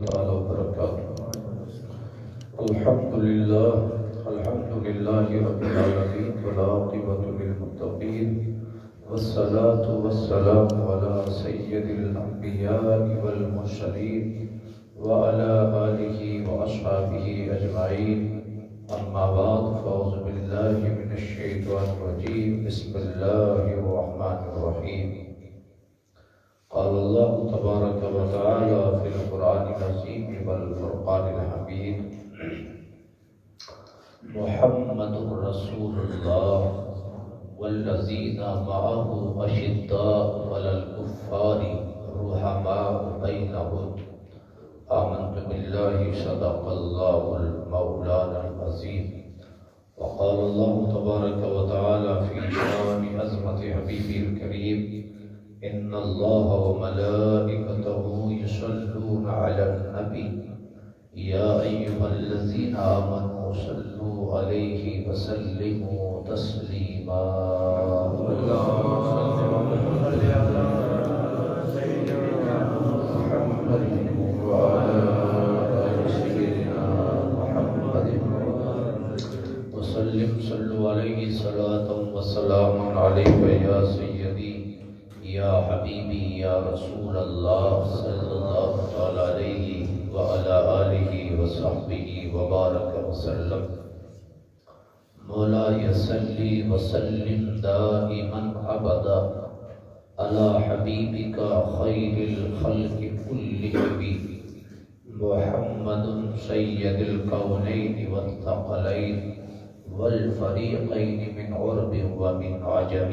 تعالى وبركاته. الحمد لله رب العالمين والعاقبة للمتقين والصلاة والسلام على سيد الأنبياء والمرسلين وعلى آله وأصحابه أجمعين. أما بعد فأعوذ بالله من الشيطان الرجيم. بسم الله الرحمن الرحيم. قال الله تبارك وتعالى في القرآن العظيم والفرقان الحميد: محمد رسول الله والذين معه أشداء على الكفار رحماء بينهم آمنت بالله صدق الله المولانا العظيم. وقال الله تبارك وتعالى في شان عظمة حبيبه الكريم: إن الله وملائكته يصلون على النبي يا أيها الذين آمنوا صلوا عليه وسلموا تسليما. اللهم صل على سيدنا محمد وعلى آل سيدنا محمد وسلم. صلوا عليه صلاة وسلام عليك يا سيدي یا حبیبی یا رسول اللہ صلی اللہ علیہ وعلی آلہ وصحبہ وبارک وسلم. مولا صلی وسلم دائما ابدا علی حبیبک خیر الخلق کلہم محمد سید الکونین والثقلین والفریقین من عرب ومن عجم.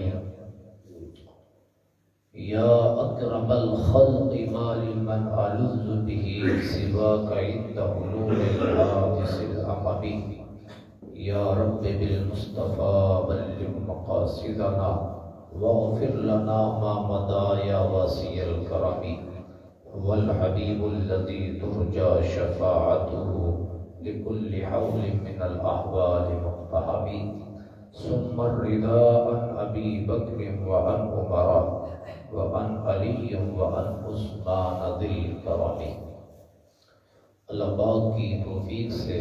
یا اکرم الخلق ما لمن ألذ به سواك عند حلول الحادث الأمم. یا رب بالمصطفى بلغ مقاصدنا واغفر لنا ما مضى يا واسع الكرم. والحبيب الذي ترجى شفاعته لكل حول من الأحوال مقتحم. ثم الرضا عن أبي بكر وعن عمر وعن علی وعن عثمان ذی الکرم. اللہ پاک کی توفیق سے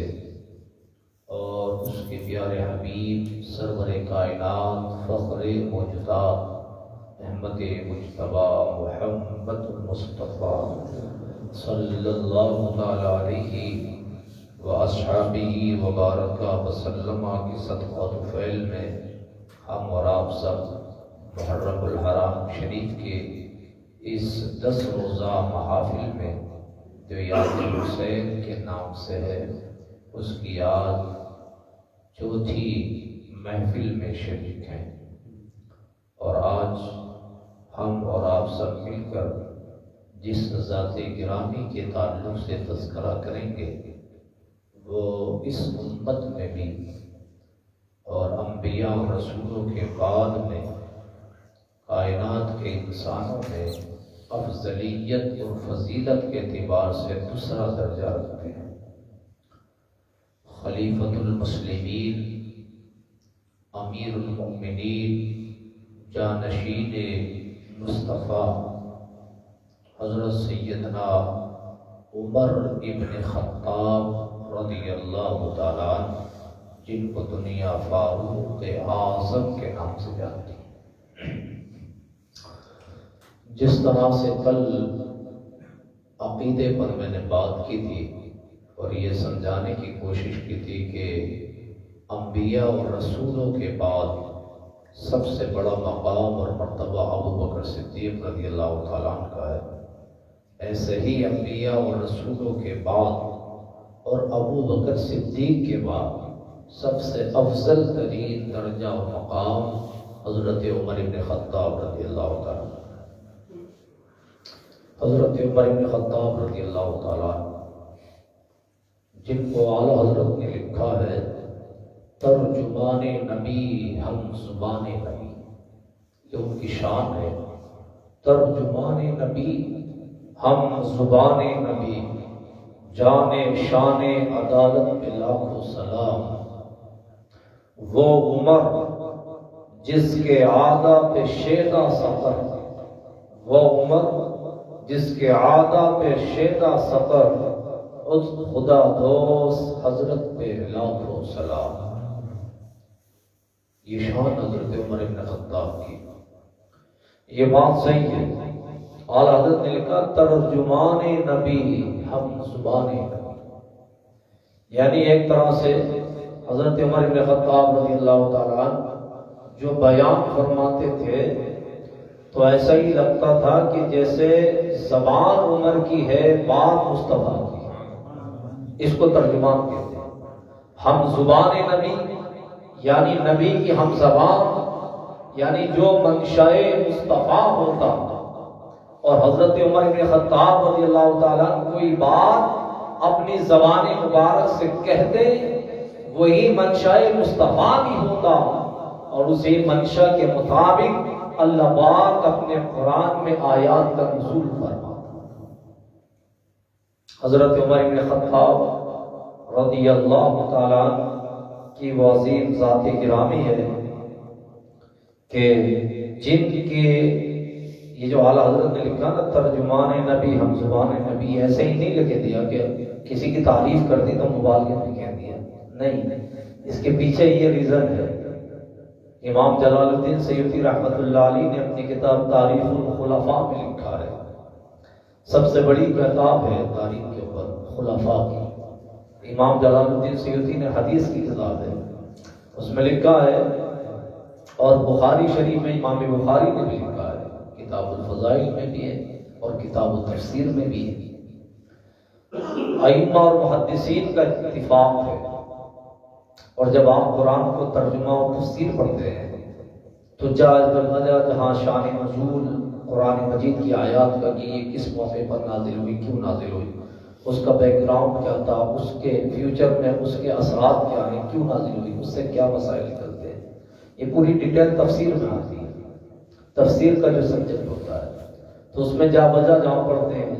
اور اس کے پیارے حبیب سرور کائنات فخر موجودات احمد مجتبی محمد مصطفیٰ صلی اللہ تعالی علیہ واصحابہ وبارک وسلم کی صدقہ طفیل میں ہم اور آپ سب محرم الحرام شریف کے اس 10 روزہ محافل میں جو یاد حسین کے نام سے ہے اس کی یاد چوتھی محفل میں شریک ہیں. اور آج ہم اور آپ سب مل کر جس ذات گرامی کے تعلق سے تذکرہ کریں گے وہ اس امت میں بھی اور انبیاء و رسولوں کے بعد میں کائنات کے انسانوں میں افضلیت اور فضیلت کے اعتبار سے دوسرا درجہ رکھتے ہیں. خلیفۃ المسلمین، امیر المؤمنین، جانشین مصطفیٰ حضرت سیدنا عمر ابن خطاب رضی اللہ تعالیٰ عنہ، جن کو دنیا فاروق اعظم کے نام سے جانتی ہے. جس طرح سے کل عقیدے پر میں نے بات کی تھی اور یہ سمجھانے کی کوشش کی تھی کہ انبیاء اور رسولوں کے بعد سب سے بڑا مقام اور مرتبہ ابو بکر صدیق رضی اللہ تعالیٰ عنہ کا ہے، ایسے ہی انبیاء اور رسولوں کے بعد اور ابو بکر صدیق کے بعد سب سے افضل ترین درجہ و مقام حضرت عمر بن خطاب رضی اللہ تعالیٰ عنہ. حضرت عمر بن خطاب رضی اللہ تعالیٰ عنہ جن کو اعلیٰ حضرت نے لکھا ہے ترجمان نبی ہم زبان نبی، یہ ان کی شان ہے. ترجمان نبی ہم زبان نبی، جان شان عدالت پہ لاکھوں سلام. وہ عمر جس کے عادہ پہ شیدا سفر، وہ عمر جس کے عادہ پہ شیدا سفر اس خدا دوست حضرت پہ لاکھوں سلام۔ یہ شان حضرت عمر بن خطاب کی، یہ بات صحیح ہے۔ اعلیٰ حضرت نے لکھا ترجمان نبی ہم زبان نبی، یعنی ایک طرح سے حضرت عمر بن خطاب رضی اللہ تعالیٰ عنہ جو بیان فرماتے تھے تو ایسا ہی لگتا تھا کہ جیسے زبان عمر کی ہے، بات مصطفیٰ کی، اس کو ترجمان کہتے ہیں۔ ہم زبان نبی یعنی نبی کی ہم زبان، یعنی جو منشائے مصطفیٰ ہوتا، اور حضرت عمر بن خطاب رضی اللہ تعالیٰ کوئی بات اپنی زبان مبارک سے کہتے وہی منشائے مصطفیٰ بھی ہوتا، اور اسی منشا کے مطابق اللہ پاک اپنے قرآن میں آیات کا نزول فرماتا۔ حضرت عمر بن خطاب رضی اللہ تعالیٰ کی وہ عظیم ذات گرامی ہے کہ جن کے یہ جو اعلیٰ حضرت نے لکھا نا ترجمان نبی ہم زبان نبی، ایسے ہی نہیں لکھ دیا کہ کسی کی تعریف کر دی تو مبالغہ میں کہہ دیا، نہیں، اس کے پیچھے یہ ریزن ہے۔ امام جلال الدین سیوطی رحمۃ اللہ علیہ نے اپنی کتاب تاریخ الخلفاء میں لکھا ہے، سب سے بڑی کتاب ہے تاریخ کے اوپر خلفاء کی، امام جلال الدین سیوطی نے حدیث کی کتاب ہے، اس میں لکھا ہے، اور بخاری شریف میں امام بخاری نے بھی لکھا ہے، کتاب الفضائل میں بھی ہے اور کتاب التفسیر میں بھی ہے۔ ائمہ اور محدثین کا اتفاق ہے، اور جب آپ قرآن کو ترجمہ اور تفسیر پڑھتے ہیں تو جہاں شان نزول قرآن مجید کی آیات کا کہ یہ کس موقع پر نازل ہوئی، کیوں نازل ہوئی، اس کا بیک گراؤنڈ کیا تھا، اس کے فیوچر میں اس کے اثرات کیا ہیں، کیوں نازل ہوئی، اس سے کیا مسائل نکلتے ہیں، یہ پوری ڈیٹیل تفسیر میں آتی ہے۔ تفسیر کا جو سبجیکٹ ہوتا ہے تو اس میں جا بجا جہاں پڑھتے ہیں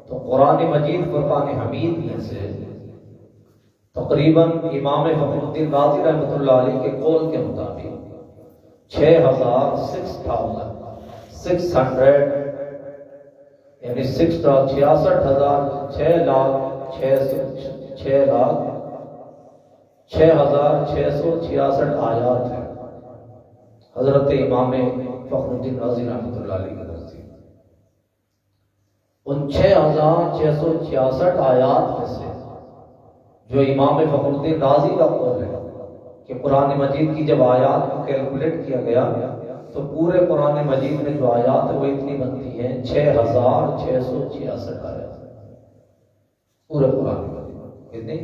تو قرآن مجید فرقان حمید میں سے تقریباً امام فخر الدین رازی رحمۃ اللہ علیہ کے قول کے مطابق 6,600 یعنی 6,666 آیات ہیں حضرت امام فخر الدین رازی رحمۃ اللہ علیہ کے نزدیک۔ ان 6,666 آیات میں سے جو امام فخر الدین رازی کا قول ہے کہ قرآن مجید کی جب آیات کو کیلکولیٹ کیا گیا تو پورے قرآن مجید میں جو آیات ہے وہ اتنی بنتی ہیں 6,666 آیات، پورے قرآن مجید کتنی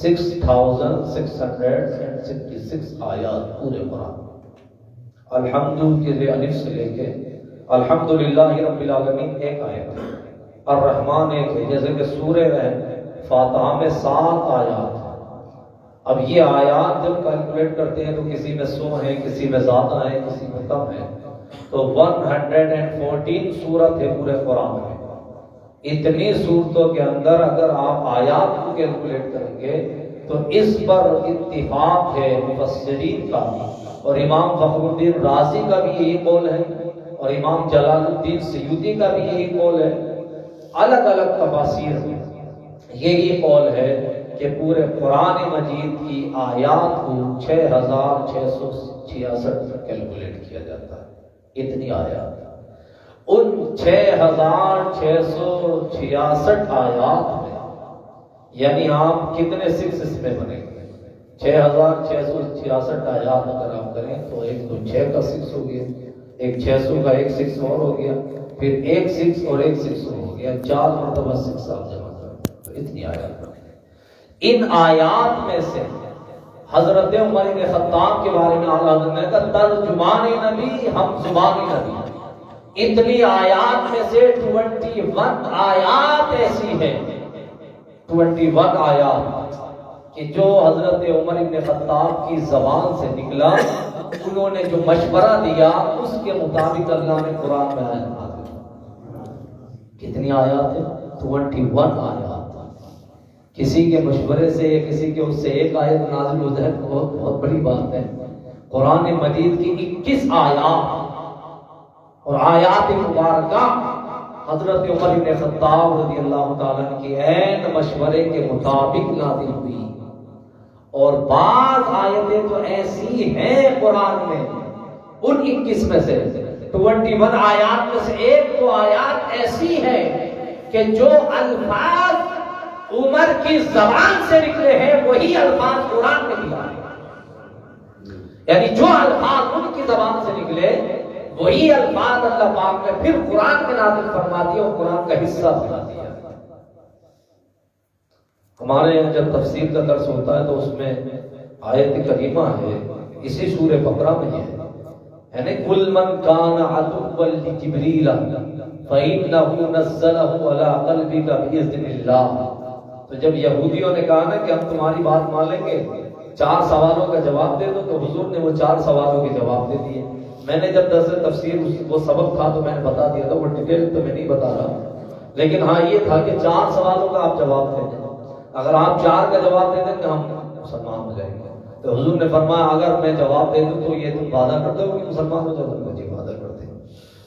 6,666 آیات پورے قرآن۔ الحمد کے الف سے لے کے الحمدللہ رب العالمین ایک آیت ہے، الرحمن ایک ہے، جیسے کہ سورہ فاتحہ میں 7 آیات ہیں۔ اب یہ آیات جب کیلکولیٹ کرتے ہیں تو کسی میں 100 ہیں، کسی میں زیادہ ہیں، کسی میں کم ہیں، تو 114 سورت ہے پورے قرآن میں۔ اتنی صورتوں کے اندر اگر آپ آیات کو کیلکولیٹ کریں گے تو اس پر اتفاق ہے مفسرین کا، اور امام فخر الدین رازی کا بھی یہی قول ہے، اور امام جلال الدین سیوطی کا بھی یہی قول ہے۔ الگ الگ تفاسیر میں یہی قول ہے کہ پورے قرآن مجید کی آیات کو 6,666 کیلکولیٹ کیا جاتا ہے، اتنی آیات۔ ان 6,666 آیات میں یعنی آپ کتنے 6 اس میں بنے گے؟ 6,666 آیات اگر آپ کریں تو ایک تو 6 کا 6 ہو گیا، ایک 600 کا ایک 6 اور ہو گیا، پھر ایک 6 اور ایک 6 ہو گیا، 4 مرتبہ 6 آپ جمع کریں تو اتنی آیات بنے۔ ان آیات میں سے حضرت عمر بن خطاب کے بارے میں اعلیٰ حضرت نے کہا ترجمان نبی ہم زبان نبی۔ اتنی آیات میں سے 21 آیات ایسی ہیں، 21 آیات کہ جو حضرت عمر بن خطاب کی زبان سے نکلا، انہوں نے جو مشورہ دیا اس کے مطابق اللہ نے قرآن میں آیات نازل کی۔ کتنی آیات ہیں؟ 21 آیات۔ کسی کے مشورے سے یا کسی کے اس سے ایک آیت نازل ہو جائے تو بہت بڑی بات ہے۔ قرآن مجید کی 21 آیات اور آیات مبارکہ حضرت عمر بن خطاب رضی اللہ تعالیٰ عنہ کی عین مشورے کے مطابق نازل ہوئی، اور بعض آیتیں تو ایسی ہیں قرآن میں ان 21 میں سے 21 آیات میں سے ایک تو آیات ایسی ہے کہ جو الفاظ عمر کی زبان سے نکلے ہیں وہی الفاظ قرآن میں بھی آئے، یعنی جو الفاظ ان کی زبان سے نکلے وہی الفاظ اللہ پاک نے پھر قرآن میں نازل فرما دیا اور قرآن کا حصہ بنا دیا۔ ہمارے یہاں جب تفسیر کا درس ہوتا ہے تو اس میں آیت کریمہ ہے، اسی سورہ بقرہ میں ہے، یعنی کل من کان عدوا لجبریل فإنه نزله على قلبك بإذن اللہ۔ تو جب یہودیوں نے کہا نا کہ ہم تمہاری بات مان لیں گے، 4 سوالوں کا جواب دے دو، تو حضور نے وہ 4 سوالوں کے جواب دے دیے۔ میں نے جب درس تفسیر وہ سبق تھا تو میں نے بتا دیا تھا، وہ ڈیٹیل تو میں نہیں بتا رہا، لیکن ہاں یہ تھا کہ 4 سوالوں کا آپ جواب دیں گے، اگر آپ 4 کا جواب دے دیں تو ہم مسلمان ہو جائیں گے۔ تو حضور نے فرمایا اگر میں جواب دے دوں تو یہ تم وعدہ کرتے ہو کہ مسلمان ہو جاؤ گے؟ جی وعدہ کرتے ہیں۔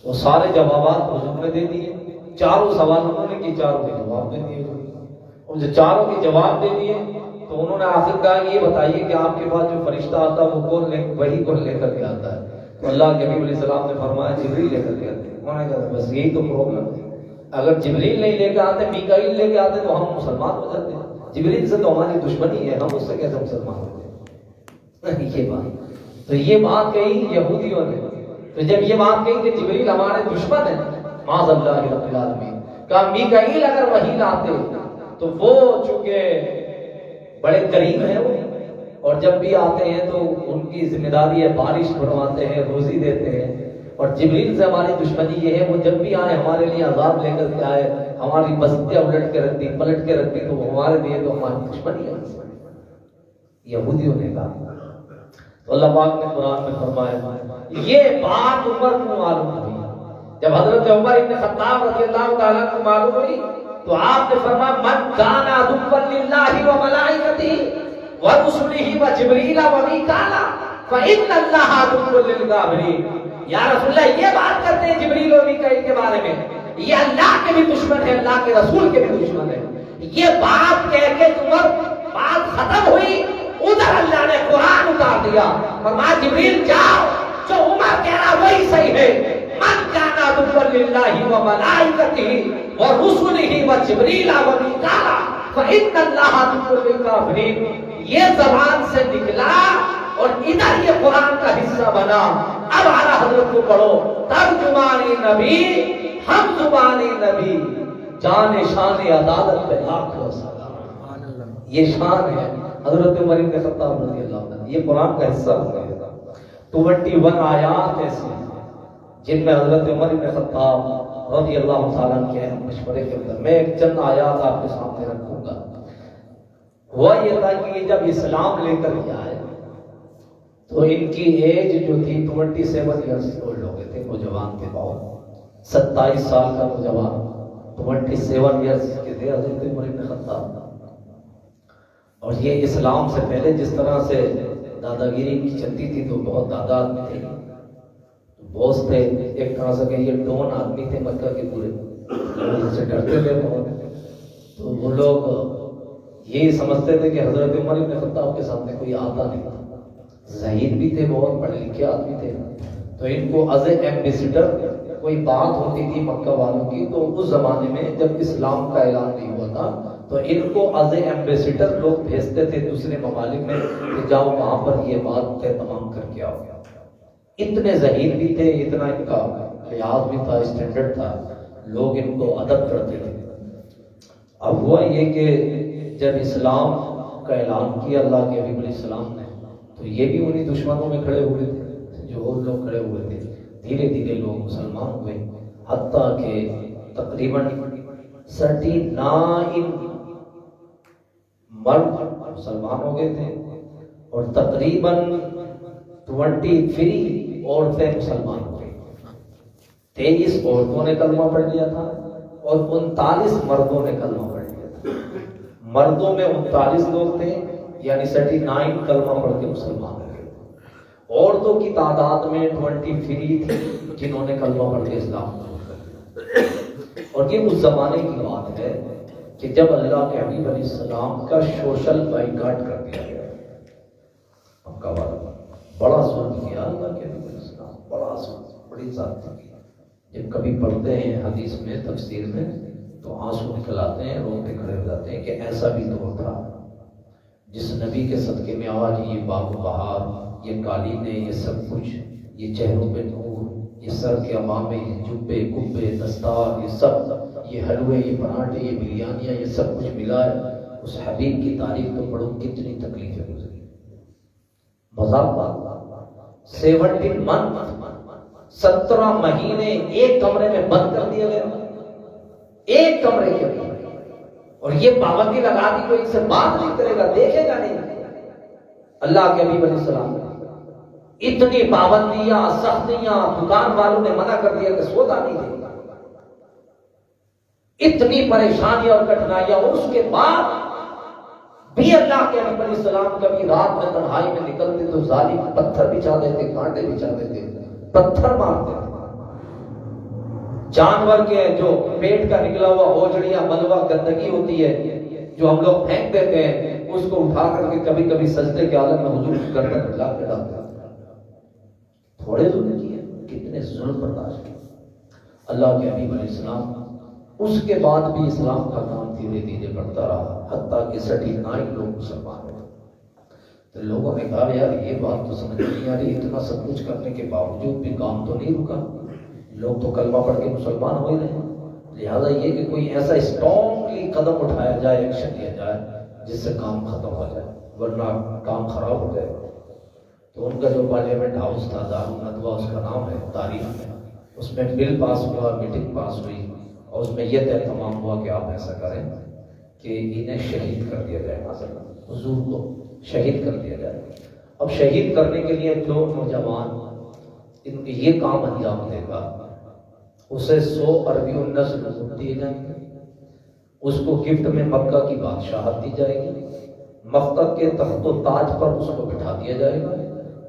وہ سارے جوابات حضور نے دے دیے، 4 سوال انہوں نے کی، 4 کے جواب دے دیے، اور جو 4 کے جواب دے دیے تو انہوں نے آخر کہا یہ بتائیے کہ آپ کے پاس جو فرشتہ آتا ہے وہ کون وہی کون لے کر کے آتا ہے؟ تو اللہ کے نبی علیہ السلام نے فرمایا جبریل لے کر کے آتے ہیں۔ انہوں نے کہا بس یہی تو پرابلم ہے، اگر جبریل نہیں لے کے آتے، میکائیل لے کے آتے تو ہم مسلمان ہو جاتے ہیں، جبریل سے تو ہماری دشمنی ہے، ہم اس سے کیسے مسلمان ہوتے ہیں؟ یہ بات تو یہ بات کہی یہودیوں نے، تو جب یہ بات کہی کہ جبریل ہمارے دشمن ہیں، معاذ اللہ رب العالمین، کہا میکائیل اگر وحی لاتے تو وہ چونکہ بڑے کریم ہیں وہ، اور جب بھی آتے ہیں تو ان کی ذمہ داری ہے بارش فرماتے ہیں، روزی دیتے ہیں، اور جبریل سے ہماری دشمنی یہ ہے وہ جب بھی آئے ہمارے لیے عذاب لے کر کے آئے، ہماری بستیاں الٹ کے رکھ دی، پلٹ کے رکھ دی، تو وہ ہمارے لیے تو ہماری دشمنی ہے۔ یہودیوں نے کہا تو اللہ پاک نے قرآن میں فرمایا یہ بات عمر کو معلوم ہوئی، جب حضرت عمر ابن خطاب رضی اللہ تعالیٰ کو معلوم ہوئی تو آپ نے فرمایا من کان عدوا للہ وملائکتہ ورسلہ وجبریل ومیکائیل فإن اللہ عدو للکافرین۔ یا رسول اللہ یہ بات کرتے ہیں جبریل و میکائیل کے بارے میں، یہ اللہ کے بھی دشمن ہے، اللہ کے رسول کے بھی دشمن ہے۔ یہ بات کہہ کے عمر بات ختم ہوئی، ادھر اللہ نے قرآن اتار دیا، فرمایا جبریل جاؤ، جو عمر کہہ رہا وہی صحیح ہے، من کان عدوا للہ وملائکتہ ورسلہ وجبریل ومیکائیل فإن اللہ عدو للکافرین۔ یہ زبان سے نکلا اور ادھر یہ قرآن کا حصہ بنا۔ اب اعلیٰ حضرت کو پڑھو، ترجمانی نبی ہم زبانی نبی، جان شان عدالت پہ لاکھوں سلام۔ یہ شان ہے حضرت عمر بن خطاب رضی اللہ عنہ، یہ قرآن کا حصہ ہو گیا۔ 21 آیات ایسی ہیں جن میں حضرت عمر بن خطاب رضی اللہ تعالیٰ عنہ کے مشورے کے اندر میں ایک چند آیات آپ کے سامنے رکھوں گا۔ ہوا یہ تھا کہ یہ جب اسلام لے کر کے آئے تو ان کی ایج جو تھی 27 ایئرس اولڈ ہو گئے تھے، نوجوان تھے بہت، 27 سال کا نوجوان 27 ایئرس کے تھے حضرت عمر بن خطاب۔ اور یہ اسلام سے پہلے جس طرح سے دادا گیری کی چلتی تھی تو بہت دادا آدمی تھے، بوس تھے، ایک طرح سے کہ یہ ڈون آدمی تھے مکہ کے پورے، ان سے ڈرتے تھے بہت۔ تو وہ لوگ یہی سمجھتے تھے کہ حضرت عمر بن خطاب کے سامنے کوئی آتا نہیں تھا، زہید بھی تھے، بہت پڑھے لکھے آدمی تھے، تو ان کو ایز اے ایمبیسڈر کوئی بات ہوتی تھی مکہ والوں کی، تو اس زمانے میں جب اسلام کا اعلان نہیں ہوا تھا تو ان کو ایز اے ایمبیسڈر لوگ بھیجتے تھے دوسرے ممالک میں کہ جاؤ وہاں پر یہ بات تمام کر کے آؤ۔ اتنے زہید بھی تھے، اتنا ان کا لحاظ بھی تھا، اسٹینڈرڈ تھا، لوگ ان کو ادب کرتے تھے۔ اب ہوا یہ کہ جب اسلام کا اعلان کیا اللہ کے حبیب علیہ السلام نے تو یہ بھی انہی دشمنوں میں کھڑے ہوئے تھے جو اور لوگ کھڑے ہوئے تھے۔ دھیرے دھیرے لوگ مسلمان ہوئے، حتیٰ کہ تقریباً 39 مرد مسلمان ہو گئے تھے اور تقریباً 23 عورتیں مسلمان ہو گئی۔ 23 عورتوں نے کلمہ پڑھ لیا تھا اور 39 مردوں نے کلمہ پڑھ لیا تھا۔ مردوں میں 39 لوگ تھے، یعنی 39 کلمہ پڑھ کے مسلمان ہو گئے۔ عورتوں کی تعداد میں 23 تھی جنہوں نے کلمہ پڑھ کے اسلام، اور یہ اس زمانے کی بات ہے کہ جب اللہ کے حبیب علیہ السلام کا سوشل بائیکاٹ کر دیا گیا، مکہ والا بڑا ظلم کیا اللہ کے حبیب علیہ السلام، بڑا ظلم، بڑی زیادتی کی۔ جب کبھی پڑھتے ہیں حدیث میں، تفسیر میں، تو آنسو نکل آتے ہیں، روتے کھڑے ہو جاتے ہیں کہ ایسا بھی دور تھا جس نبی کے صدقے میں آج یہ باغ و بہار، یہ قالینیں، یہ سب کچھ، یہ چہروں پہ نور، یہ سر کے امامے، یہ جبے کبے دستار، یہ سب، یہ حلوے، یہ پراٹھے، یہ بریانیاں، یہ سب کچھ ملا ہے۔ اس حبیب کی تاریخ تو پڑھو کتنی تکلیفیں گزری، مذاق بات، 70 منتھ، 17 مہینے ایک کمرے میں بند کر دیا گیا، ایک کمرے کے اندر، اور یہ پابندی لگا دی کوئی اس سے بات نہیں کرے گا، دیکھے گا نہیں۔ اللہ کے حبیب علیہ السلام اتنی پابندیاں، سختیاں، دکان والوں نے منع کر دیا کہ سودا نہیں دے گا، اتنی پریشانیاں اور کٹھنائیاں، اور اس کے بعد بھی اللہ کے حبیب علیہ السلام کبھی رات میں تنہائی میں نکلتے تو ظالم پتھر بچھا دیتے، کانٹے بچھا دیتے، پتھر مارتے، جانور کے جو پیٹ کا نکلا ہوا اوجڑیاں، ملوا، گندگی ہوتی ہے جو ہم لوگ پھینک دیتے ہیں، اس کو اٹھا کر کے کبھی کبھی سجدے کے عالم میں حضور کی گردن پہ لا کے ڈالتے ہیں۔ تھوڑے ظلم کیے، کتنے ظلم برداشت کیے اللہ کے حبیب علیہ السلام۔ اس کے بعد بھی اسلام کا کام دھیرے دھیرے بڑھتا رہا، حتیٰ کہ 39 لوگ مسلمان ہوئے۔ تو لوگوں نے کہا یار یہ بات تو سمجھ نہیں آ رہی، اتنا سب کچھ کرنے کے باوجود بھی کام تو نہیں رکا، لوگ تو کلمہ پڑھ کے مسلمان ہو ہی رہے ہیں، لہذا یہ کہ کوئی ایسا اسٹرانگلی قدم اٹھایا جائے، ایکشن لیا جائے جس سے کام ختم ہو جائے، ورنہ کام خراب ہو جائے۔ تو ان کا جو پارلیمنٹ ہاؤس تھا، دارالندوہ اس کا نام ہے تاریخ میں، اس میں بل پاس ہوا، میٹنگ پاس ہوئی، اور اس میں یہ طے تمام ہوا کہ آپ ایسا کریں کہ انہیں شہید کر دیا جائے، مثلا حضور کو شہید کر دیا جائے۔ اب شہید کرنے کے لیے جو نوجوان ان کے یہ کام انجام دے گا اسے 100 عربی النسل دیے جائیں گے، اس کو گفٹ میں مکہ کی بادشاہت دی جائے گی، مکہ کے تخت و تاج پر اس کو بٹھا دیا جائے گا،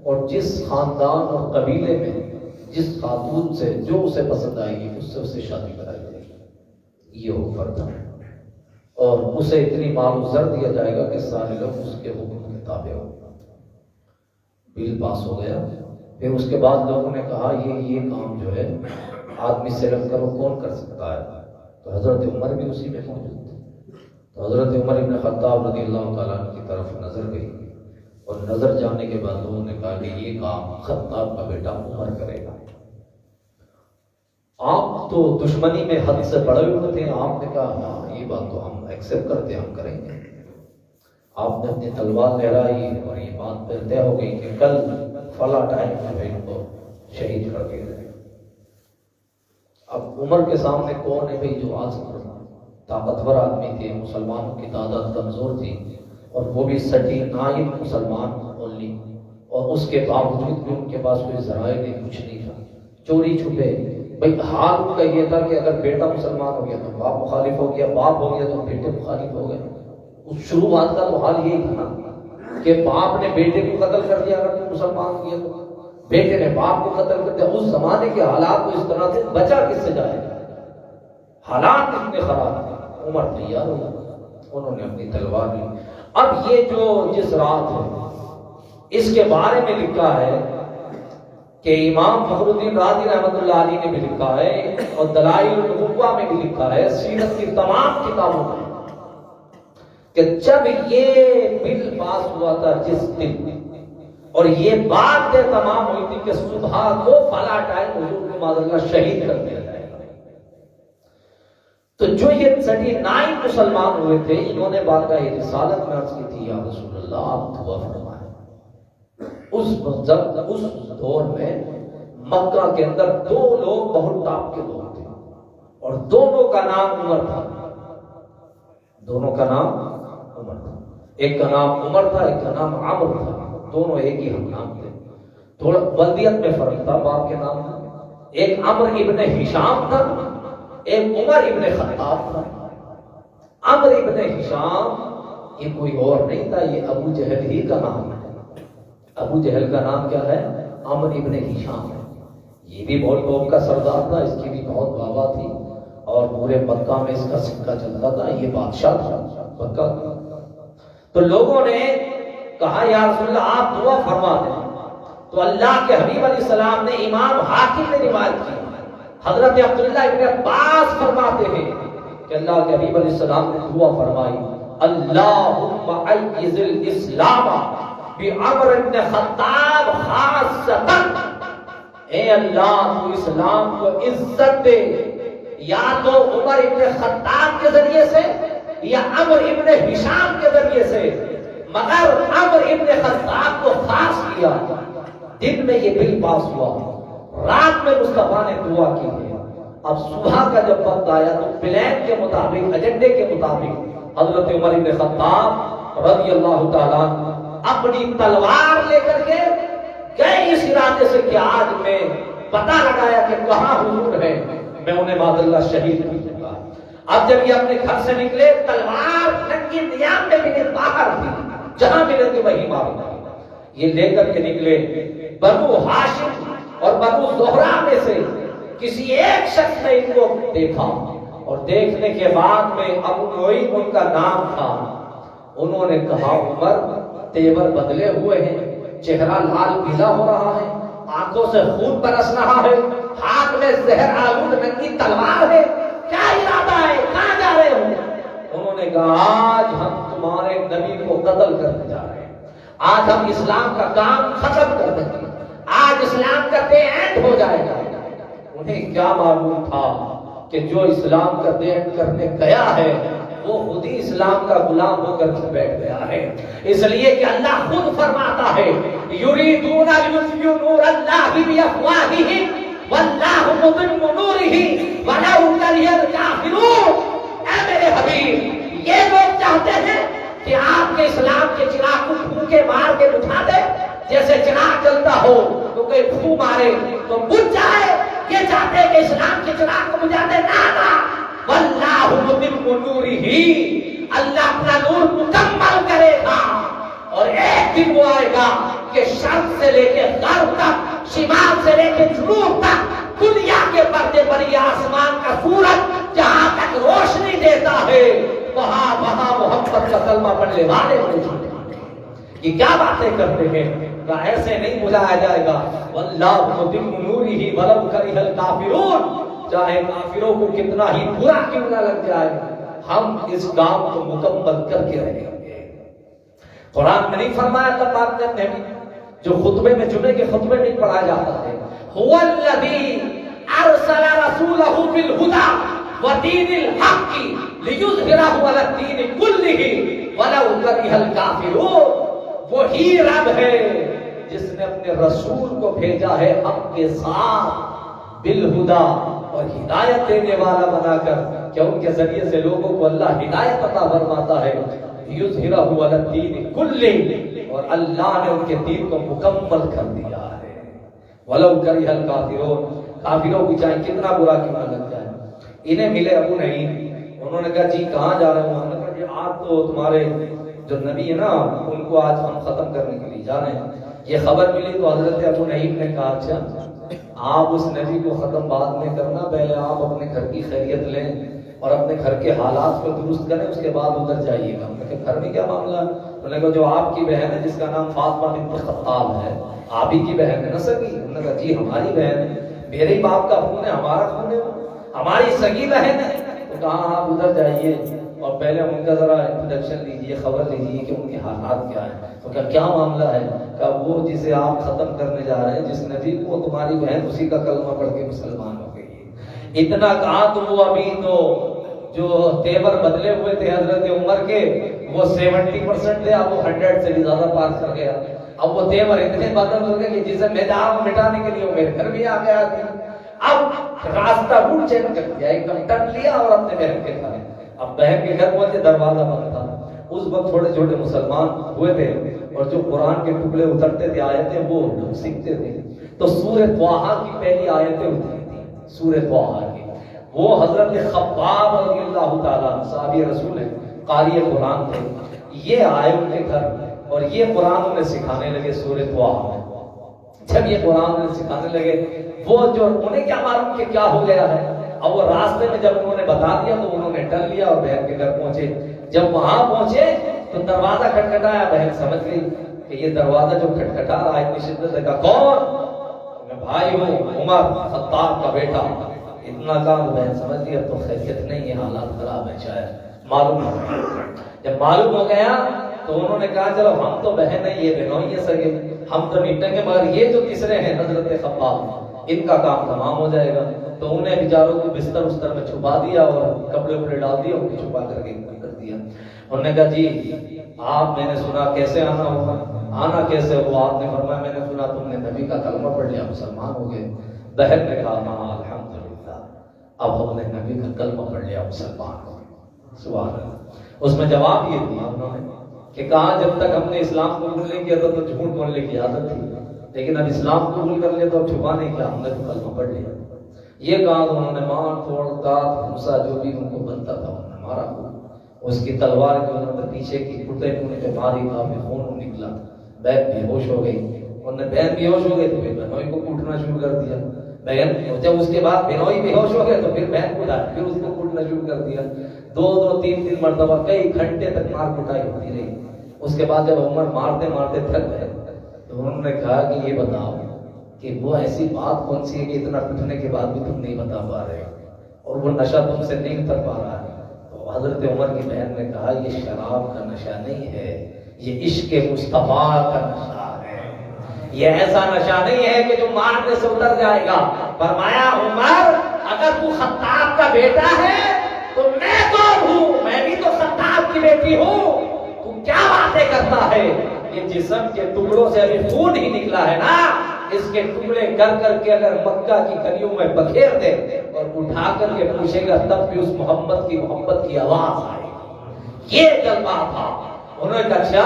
اور جس خاندان اور قبیلے میں جس خاتون سے جو اسے پسند آئے گی اس سے اسے شادی کرائی جائے گی، یہ آفر تھا، اور اسے اتنی مال و زر دیا جائے گا کہ سارے لوگ اس کے حکم کے تابع ہوں۔ بل پاس ہو گیا۔ پھر اس کے بعد لوگوں نے کہا یہ کام جو ہے آدمی سے لگ کر وہ کون کر سکتا ہے؟ تو حضرت عمر بھی اسی میں موجود تھے، تو حضرت عمر ابن خطاب رضی اللہ تعالیٰ عنہ کی طرف نظر گئی، اور نظر جانے کے بعد لوگوں نے کہا کہ یہ کام خطاب کا بیٹا عمر کرے گا۔ آپ تو دشمنی میں حد سے بڑے ہوئے تھے، آپ نے کہا ہاں یہ بات تو ہم ایکسپٹ کرتے، ہم کریں گے۔ آپ نے اپنی تلوار لہرائی اور یہ بات پہ طے ہو گئی کہ کل فلاں ٹائم میں ان کو شہید کر دیا جائے۔ اب عمر کے سامنے کون ہے بھائی جو آج طاقتور آدمی تھے، مسلمانوں کی تعداد کمزور تھی، اور وہ بھی 39 مسلمان اونلی، اور اس کے باوجود بھی ان کے پاس کوئی ذرائع نہیں، کچھ نہیں تھا، چوری چھپے۔ بھائی حال ان کا یہ تھا کہ اگر بیٹا مسلمان ہو گیا تو باپ مخالف ہو گیا، باپ ہو گیا تو بیٹے مخالف ہو گئے۔ اس شروعات کا تو حال یہی تھا کہ باپ نے بیٹے کو قتل کر دیا اگر تو مسلمان ہو گیا تو، بیٹے نے باپ کو قتل کر دیا۔ اس زمانے کے حالات تو اس طرح سے بچا کس سے جائے، حالات اتنے خراب تھے۔ عمر تیار ہو گیا، انہوں نے اپنی تلوار لی۔ اب یہ جو جس رات ہے اس کے بارے میں لکھا ہے کہ امام فخر الدین رازی رحمۃ اللہ علیہ نے بھی لکھا ہے، اور دلائل النبوہ میں بھی لکھا ہے، سیرت کی تمام کتابوں میں، کہ جب یہ بل پاس ہوا تھا جس دن، اور یہ بات تمام ہوئی تھی کہ صبح کو فلاں ٹائم حضور کو معاذ اللہ شہید کر دیا جائے گا، تو جو یہ 39 مسلمان ہوئے تھے انہوں نے بارگاہ رسالت میں عرض کی تھی یا رسول اللہ آپ دعا فرمائیں۔ اس دور میں مکہ کے اندر 2 لوگ بہت ٹاپ کے لوگ تھے، اور دونوں کا نام عمر تھا، دونوں کا نام عمر تھا، ایک کا نام عمر تھا، ایک کا نام عمر تھا، دونوں ایک ہی ہم نام تھے، تھوڑا بلدیت میں فرق تھا باپ کے نام میں، ایک عمر ابن ہشام تھا، ایک عمر ابن خطاب تھا۔ عمر ابن ہشام یہ کوئی اور نہیں تھا، یہ ابو جہل ہی کا نام ہے۔ ابو جہل کا نام کیا ہے؟ عمر ابن ہشام ہے۔ یہ بھی بہت قوم کا سردار تھا، اس کی بھی بہت بابا تھی، اور پورے مکہ میں اس کا سکہ چلتا تھا، یہ بادشاہ تھا مکہ کا۔ تو لوگوں نے کہا یا رسول اللہ آپ دعا فرما دیں، تو اللہ کے حبیب علیہ السلام نے امام حاکم نے روایت کی، حضرت عبداللہ ابن عباس فرماتے ہیں کہ اللہ کے حبیب علیہ السلام نے دعا فرمائی، اللہم اعز الاسلام بعمر بن خطاب خاصتا، اے اللہ تو اسلام کو عزت دے، یا تو عمر ابن خطاب کے ذریعے سے یا عمر ابن ہشام کے ذریعے سے، مگر عمر ابن خطاب کو خاص کیا۔ دن میں یہ بل پاس ہوا، رات میں مصطفیٰ نے دعا کی ہے۔ اب صبح کا جب وقت آیا تو پلان کے مطابق، ایجنڈے کے مطابق حضرت عمر ابن خطاب رضی اللہ تعالیٰ اپنی تلوار لے کر کے گئے اس ارادے سے کہ آج میں پتہ لگایا کہ کہاں حضور ہے، میں انہیں معاذ اللہ شہید کر دوں گا۔ اب جب یہ اپنے گھر سے نکلے، تلوار ننگی نیام میں بھی باہر تھی، جہاں ملے تو وہی مارنا، یہ لے کر کے نکلے۔ بنو ہاشم اور بنو زہرہ میں سے کسی ایک شخص نے ان کو دیکھا، اور دیکھنے کے بعد میں ابو نعیم ان کا نام تھا، انہوں نے کہا عمر تیور بدلے ہوئے ہیں، چہرہ لال پیلا ہو رہا ہے، آنکھوں سے خون برس رہا ہے، ہاتھ میں زہر آلود ننگی تلوار ہے، کیا ارادہ ہے، کہاں جا رہے ہو؟ انہوں نے کہا آج ہم تمہارے نبی کو قتل کرنے جا رہے ہیں، آج ہم اسلام کا کام ختم کر دیں گے، آج اسلام کا دے اینڈ ہو جائے گا۔ انہیں کیا معلوم تھا کہ جو اسلام کا دے اینڈ کرنے گیا ہے وہ خود ہی اسلام کا غلام ہو کر بیٹھ گیا ہے۔ اس لیے کہ اللہ خود فرماتا ہے یریدون لیطفئوا نور اللہ بافواہہم واللہ متم نورہ ولو کرہ الکافرون۔ اے میرے حبیب، یہ لوگ چاہتے ہیں کہ آپ کے اسلام کے چراغ کو پھونکے مار کے بجھا دے، جیسے چراغ جلتا ہو تو کوئی پھو مارے تو بجھ جائے، یہ چاہتے ہیں کہ اسلام کے چراغ کو بجھا دے، نہ واللہ متم نورہ، اللہ اپنا نور مکمل کرے گا، اور ایک دن وہ آئے گا کہ شرق سے لے کے غرب تک، شمال سے لے کے جنوب تک، دنیا کے پردے پر یہ آسمان کا سورج جہاں تک روشنی دیتا ہے وہاں محمد کا کلمہ پڑھنے والے موجود ہیں۔ یہ کیا باتیں کرتے ہیں کہ ایسے نہیں بجھایا جائے گا، واللہ متم نورہ ولو کرہ الکافرون، چاہے کافروں کو کتنا ہی برا کیوں نہ لگ جائے ہم اس کام کو مکمل کر کے رہیں گے۔ قرآن میں نہیں فرمایا اللہ پاک نے جو خطبے میں جمعے کے خطبے میں پڑھا جاتا ہے، هو الذی ارسل رسولہ بالہدی ودین الحق لیظہرہ علی الدین کلہ ولو کرہ الکافرون۔ وہی رب ہے جس نے اپنے رسول کو بھیجا ہے حق کے ساتھ، بالہدی، اور ہدایت دینے والا بنا کر، کہ ان کے ذریعے سے لوگوں کو اللہ ہدایت عطا فرماتا ہے، یظہرہ علی الدین کلہ، اور اللہ نے ان کے دین کو مکمل کر دیا ہے، ولو کرہ الکافرون، کافروں کو چاہے کتنا برا کیوں نہ لگ جائے۔ انہیں ملے ابو نعیم، انہوں نے کہا جی کہاں جا رہے ہوں؟ انہوں نے کہا جی آپ تو تمہارے جو نبی ہے نا ان کو آج ہم ختم کرنے کے لیے جا رہے ہیں۔ یہ خبر ملی تو حضرت ابو نعیم نے کہا اچھا آپ اس نبی کو ختم بعد میں کرنا، پہلے آپ اپنے گھر کی خیریت لیں اور اپنے گھر کے حالات کو درست کریں، اس کے بعد ادھر جائیے گا۔ میں کہا گھر میں کیا معاملہ ہے؟ انہوں نے کہا جو آپ کی بہن ہے جس کا نام فاطمہ بنت خطاب ہے، آپ ہی کی بہن ہے نا سگی؟ انہوں نے کہا جی ہماری بہن ہے، میرے ہی باپ کا خون ہے، ہمارا خون ہے، ہماری سگی بہن ہے۔ تو کہا آپ ادھر جائیے اور پہلے ان کا ذرا انٹروڈکشن لیجیے، خبر لیجیے کہ ان کے حالات کیا ہیں۔ تو کیا معاملہ ہے؟ کہ وہ جسے آپ ختم کرنے جا رہے ہیں، جس نبی کو تمہاری بہن اسی کا کلمہ پڑھ کے مسلمان ہو گئی۔ اتنا کہا تو وہ ابھی تو جو تیور بدلے ہوئے تھے حضرت عمر کے وہ 70% تھے، اب وہ 100 سے بھی زیادہ پار کر گیا۔ اب وہ تیور اتنے بدل ہو گئے کہ جسے میں جا رہا ہوں مٹانے کے لیے وہ میرے گھر بھی آ گیا تھا۔ اب راستہ روٹ چینج کر دیا، ایک دم ٹن لیا اور اپنے بہن کے گھر، اب بہن کے گھر پہنچے، دروازہ بند تھا۔ اس وقت چھوٹے چھوٹے مسلمان ہوئے تھے اور جو قرآن کے ٹکڑے اترتے تھے آیتیں وہ لوگ سیکھتے تھے، تو سورہ طٰہٰ کی پہلی آیتیں اتری تھی، سورہ طٰہٰ کی۔ وہ حضرت خباب رضی اللہ تعالیٰ صحابی رسول ہیں، قاری قرآن تھے، یہ آئے ان کے گھر اور یہ قرآن انہیں سکھانے لگے سورہ طٰہٰ میں۔ جب یہ قرآن انہیں سکھانے لگے، وہ جو انہیں کیا معلوم کہ کیا ہو گیا ہے، اب وہ راستے میں جب انہوں نے بتا دیا تو انہوں نے ٹل لیا اور بہن کے گھر پہنچے. جب وہاں پہنچے تو دروازہ کھٹکھٹایا. بہن سمجھ گئی کہ یہ دروازہ جو کھٹکھٹا رہا ہے اتنی شدت سے. کہا کون؟ میں بھائی ہوں عمر خطاب کا بیٹا. اتنا کام بہن سمجھ گئی اب تو خیریت نہیں ہے، حالات خراب ہے شاید. معلوم ہو گیا. جب معلوم ہو گیا تو انہوں نے کہا چلو ہم تو بہن ہیں، یہ بہنوئی ہے سگے، ہم تو نپٹیں گے، مگر یہ جو تیسرے ہیں حضرت خباب ان کا کام تمام ہو جائے گا. تو انہیں بیچاروں کو بستر استر میں چھپا دیا اور کپڑے وپڑے ڈال دیے اور چھپا کر کے کر دیا. انہوں نے کہا جی آپ، میں نے سنا کیسے آنا ہوگا، آنا کیسے ہوا؟ آپ نے فرمایا میں نے سنا تم نے نبی کا کلمہ پڑھ لیا، مسلمان ہو گئے. بہن نے کہا ہاں الحمدللہ، اب ہم نے نبی کا کلمہ پڑھ لیا، مسلمان ہو گئے. سبحان اللہ. اس میں جواب یہ دیا انہوں نے کہ کہا جب تک ہم نے اسلام قبول نہیں کیا تھا تو جھوٹ بولنے کی عادت تھی، لیکن اب اسلام قبول کر لیا تو اب چھپا نہیں کیا، ہم نے تو کلمہ پڑھ لیا. یہ کہا تو انہوں نے مار توڑ دانت پھوسا جو بھی ان کو بنتا تھا انہوں نے مارا. اس کی تلوار کی انہوں نے پیچھے کی کٹے کونے پہ ماری، کافی خون نکلا. بہن بے ہوش ہو گئی. انہوں نے بہن بے ہوش ہو گئی تو پھر بہنوئی کو کوٹنا شروع کر دیا. بہن جب اس کے بعد بہنوئی بے ہوش ہو گئے تو پھر بہن کو ڈالا، پھر اس کو کوٹنا شروع کر دیا. دو تین مرتبہ کئی گھنٹے تک مار کٹائی ہوتی رہی. اس کے بعد جب عمر مارتے مارتے تھک گئے تو انہوں نے کہا کہ یہ بتاؤ کہ وہ ایسی بات کون سی ہے کہ اتنا پٹنے کے بعد بھی تم نہیں بتا پا رہے اور وہ نشہ تم سے نہیں اتر پا رہا ہے؟ تو حضرت عمر کی بہن نے کہا یہ شراب کا نشہ نہیں ہے، یہ عشق مصطفیٰ کا نشہ ہے. یہ ایسا نشہ نہیں ہے کہ جو مارنے سے اتر جائے گا. فرمایا عمر اگر تو خطاب کا بیٹا ہے تو میں کون ہوں؟ میں بھی تو خطاب کی بیٹی ہوں. تو کیا باتیں کرتا ہے؟ یہ جسم کے ٹکڑوں سے ابھی خون ہی نکلا ہے نا، اس کے ٹکڑے کر کے اگر مکہ کی گلیوں میں بکھیر دے اور اٹھا کر کے پوچھے گا تب بھی اس محمد کی آواز آئے. یہ جذبہ تھا. انہوں نے کہا اچھا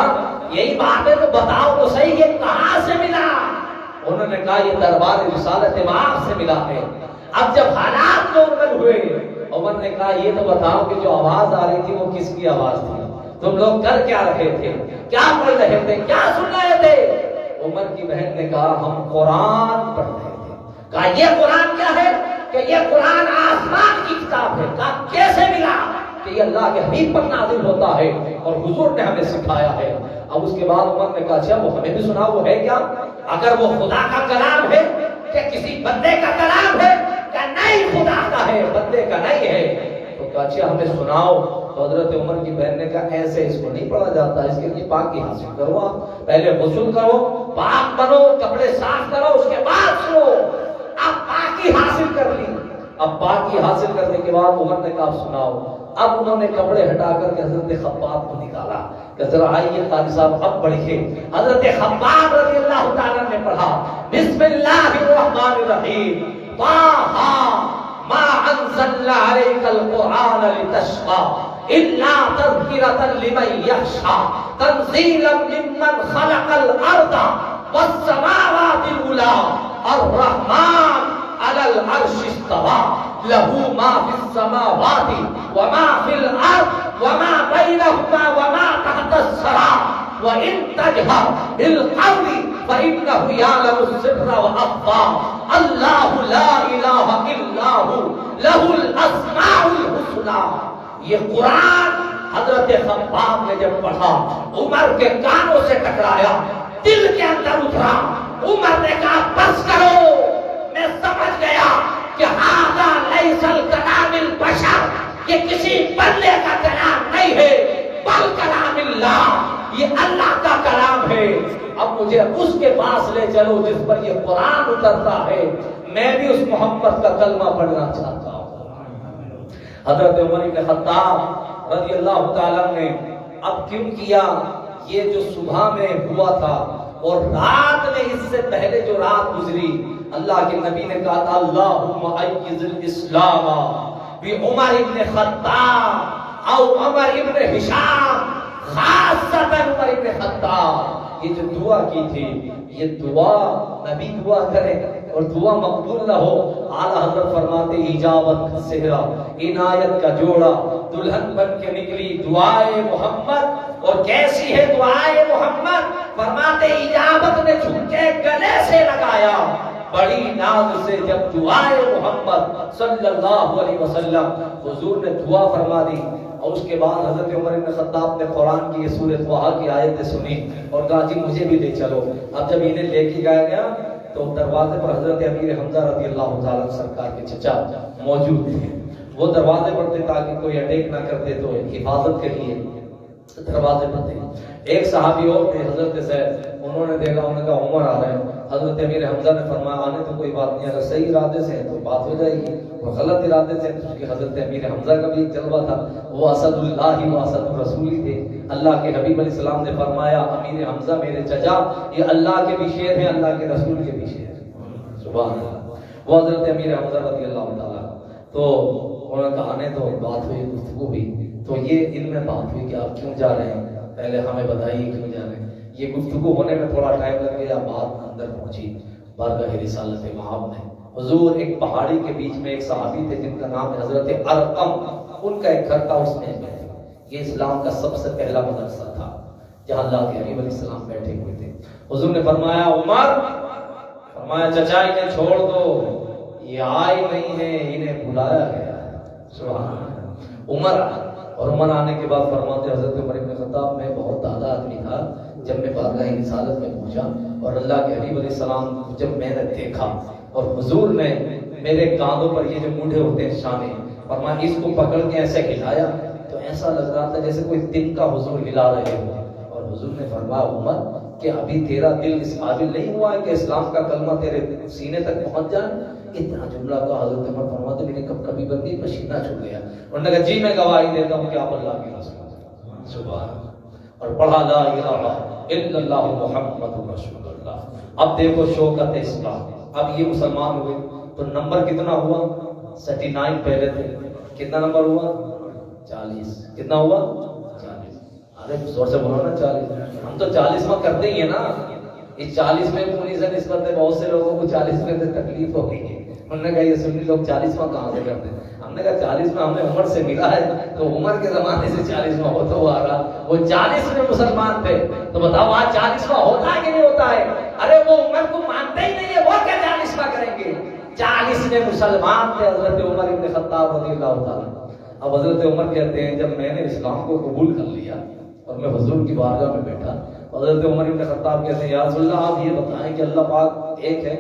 یہی بات ہے تو بتاؤ تو صحیح یہ کہاں سے ملا؟ انہوں نے کہا یہ دربار رسالت مآب سے ملا ہے. اب جب حالات نارمل ہوئے عمر نے کہا یہ تو بتاؤ کہ جو آواز آ رہی تھی وہ کس کی آواز تھی؟ تم لوگ کر کیا رہے تھے؟ کیا پڑھ رہے تھے؟ کیا سن رہے تھے؟ عمر کی بہن نے کہا ہم قرآن پڑھ رہے تھے. کہا یہ قرآن کیا ہے؟ کہ یہ قرآن آسمان کی کتاب ہے. کہا کیسے ملا؟ کہ یہ اللہ کے حبیب پر نازل ہوتا ہے اور حضور نے ہمیں سکھایا ہے. اب اس کے بعد عمر نے کہا اچھا وہ ہمیں بھی سنا، وہ ہے کیا؟ اگر وہ خدا کا کلام ہے کہ کسی بندے کا کلام ہے؟ کہ نہیں خدا کا ہے، بندے کا نہیں ہے. تو کہا اچھا ہمیں سناؤ. تو حضرت عمر کی بہن نے کہا ایسے اس کو نہیں پڑھا جاتا، اس کے لیے پاکی حاصل کرو. آپ پہلے غسل کرو، پاک بنو، کپڑے صاف کرو، اس کے بعد سنو. اب پاکی حاصل کر لی. اب پاکی حاصل کرنے کے بعد عمر نے کہا سناؤ. اب انہوں نے کپڑے ہٹا کر کے حضرت خباب کو نکالا کہ ذرا آئیے قاضی صاحب اب پڑھیے. حضرت خباب رضی اللہ تعالیٰ نے پڑھا بسم اللہ الرحمن الرحیم طٰہٰ ما انزلنا علیک القرآن لتشقیٰ الا تذکرۃ لمن یخشیٰ تنزیلا ممن خلق الارض والسماوات العلیٰ الرحمن علی العرش استویٰ له ما فی السماوات وما فی الارض وما بینہما وما تحت الثری وإن تجهر بالقول فإنه يعلم السر وأخفى الله لا إله إلا هو له الأسماء الحسنى. یہ قرآن حضرت خباب نے جب پڑھا عمر کے کانوں سے ٹکرایا، دل کے اندر اترا. عمر نے کہا بس کرو، میں سمجھ گیا کہ هذا ليس الكلام البشر، یہ کسی بندے کا کلام نہیں ہے بل کلام اللہ، یہ اللہ کا کلام ہے. اب مجھے اس کے پاس لے چلو جس پر یہ قرآن اترتا ہے، میں بھی اس محمد کا کلمہ پڑھنا چاہتا ہوں. حضرت عمر بن خطاب رضی اللہ تعالیٰ نے اب کیوں کیا؟ یہ جو صبح میں ہوا تھا اور رات میں اس سے پہلے جو رات گزری، اللہ کے نبی نے کہا تھا اللہم ایز الاسلام بعمر بن خطاب او عمر بن ہشام، خاصتاً عمر بن خطاب. یہ جو دعا کی تھی یہ دعا نبی دعا کرے اور دعا مقبول نہ ہو. اعلیٰ حضرت فرماتے اجابت کا صحرا، عنایت کا جوڑا، دلہن بن کے نکلی دعائے محمد. اور کیسی ہے دعائے محمد؟ فرماتے اجابت نے جھک کے گلے سے لگایا، بڑی ناز سے جب دعائے محمد صلی اللہ علیہ وسلم حضور نے دعا فرما دی، اور اس کے بعد حضرت عمر بن خطاب نے قرآن کی یہ سورۃ طٰہٰ کی آیتیں سنی اور کہا جی مجھے بھی لے چلو۔ اب جب انہیں لے کے گیا گیا تو دروازے پر حضرت امیر حمزہ رضی اللہ تعالیٰ سرکار کے چچا موجود تھے۔ وہ دروازے پر تھے تاکہ کوئی اٹیک نہ کر دے، تو حفاظت کے لیے دروازے پر تھے۔ ایک صحابی اور تھے حضرت زید، انہوں نے دیکھا، انہوں نے کہا عمر آ رہے ہیں۔ حضرت امیر حمزہ نے فرمایا آنے تو کوئی بات نہیں، اگر صحیح ارادے سے ہے تو بات ہو جائے گی، اور غلط ارادے سے، کیونکہ حضرت امیر حمزہ کا بھی ایک جلوہ تھا، وہ اسد اللہ و اسد الرسول تھے۔ اللہ کے حبیب علیہ السلام نے فرمایا امیر حمزہ میرے چچا یہ اللہ کے بھی شیر ہیں، اللہ کے رسول کے بھی شیر ہیں، سبحان اللہ۔ وہ حضرت امیر حمزہ رضی اللہ تعالیٰ، تو انہوں نے کہا آنے تو بات ہوئی، گفتگو ہوئی، تو یہ ان میں بات ہوئی کہ آپ کیوں جا رہے ہیں، پہلے ہمیں بتائیے کیوں جا رہے ہیں۔ یہ گفتگو ہونے میں تھوڑا ٹائم لگ گیا، بات اندر پہنچی بارگاہ رسالت مآب میں۔ حضور ایک پہاڑی کے بیچ میں ایک صحابی تھے جن کا نام ہے حضرت ارقم، ان کا ایک گھر تھا، اس میں یہ اسلام کا سب سے پہلا مدرسہ تھا جہاں اللہ کے حبیب علیہ السلام بیٹھے ہوئے تھے۔ حضور نے فرمایا عمر، فرمایا چچا انہیں چھوڑ دو، یہ آئے نہیں ہے، انہیں بلایا گیا ہے، سبحان اللہ۔ عمر، اور عمر آنے کے بعد فرماتے حضرت عمر بن خطاب میں بہت دادا آدمی تھا، جب میں بارگاہ رسالت میں پہنچا اور اللہ کے حبیب علیہ السلام کو جب میں نے دیکھا اور حضور نے میرے کاندھوں پر یہ جو مونڈھے ہوتے ہیں شانے، فرمایا اس کو پکڑ کے ایسے ہلایا تو ایسا لگ رہا تھا جیسے کوئی دن کا حضور ہلا رہے ہو، اور حضور نے فرمایا عمر کہ ابھی تیرا دل اس قابل نہیں ہوا ہے کہ اسلام کا کلمہ تیرے سینے تک پہنچ جائے؟ اتنا جملہ کا حضرت عمر فرماتے میرے کب کبھی بندی پسینہ چھوٹ گیا، انہوں نے کہا جی میں گواہی دیتا ہوں کہ آپ اللہ کے رسول ہیں، سبحان اللہ، اور پڑھا لا الہ الا اللہ محمد رسول اللہ۔ اب دیکھو شوکت اسلام، اب یہ مسلمان ہوئے تو نمبر کتنا ہوا؟ 39 پہلے تھے، کتنا نمبر ہوا؟ 40۔ کتنا ہوا؟ 40۔ ارے زور سے بولو نا 40، ہم تو 40واں کرتے ہی ہیں نا۔ اس 40 میں پوری سے نسبت ہے، بہت سے لوگوں کو 40 میں سے تکلیف ہو گئی ہے، انہوں نے کہا یہ سنی لوگ 40واں کہاں سے کرتے ہیں؟ ہم نے کہا 40واں ہمیں عمر سے ملا ہے، تو عمر کے زمانے سے 40واں ہوتا ہوا آ رہا، وہ 40 میں مسلمان تھے، تو بتاؤ آج 40واں ہوتا ہے کہ نہیں ہوتا ہے؟ ارے وہ عمر کو مانتے ہی نہیں ہے، وہ کیا 40واں کریں گے؟ 40 میں مسلمان تھے حضرت عمر بن خطاب رضی اللہ تعالیٰ۔ اب حضرت عمر کہتے ہیں جب میں نے اسلام کو قبول کر لیا اور میں حضور کی بارگاہ میں بیٹھا، حضرت عمر بن خطاب کہتے ہیں یا رسول اللہ آپ یہ بتائیں کہ اللہ پاک ایک ہے؟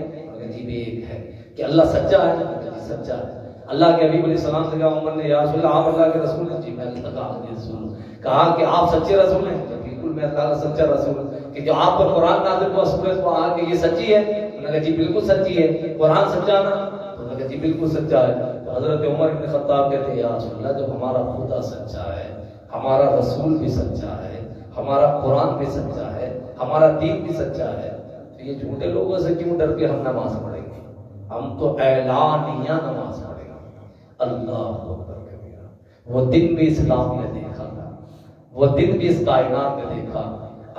جی بھی ایک ہے۔ کہ اللہ سچا ہے؟ جی سچا ہے۔ اللہ کے حبیب علیہ السلام سے کہا عمر نے یا رسول اللہ آپ اللہ کے رسول ہیں؟ جی میں اللہ کا رسول ہوں۔ کہا کہ آپ سچے رسول ہیں؟ بالکل میں اللہ کا سچا رسول ہوں۔ کہ جو آپ پر قرآن نازل ہوا سورۃ طٰہٰ کہ یہ سچی ہے؟ انہوں نے کہا جی بالکل سچی ہے۔ قرآن سچا نا؟ انہوں نے کہا جی بالکل سچا ہے۔ تو حضرت عمر بن خطاب کہتے ہیں یا رسول اللہ جب ہمارا خدا سچا ہے، ہمارا رسول بھی سچا ہے، ہمارا قرآن بھی سچا ہے، ہمارا دین بھی سچا ہے، تو یہ جھوٹے لوگوں سے کیوں ڈر کے ہم نماز پڑھیں گے؟ ہم تو اعلانیہ نماز پڑھیں گے۔ اللہ اکبر کبیرہ۔ وہ دن بھی اسلام نے دیکھا تھا، وہ دن بھی اس کائنات نے دیکھا،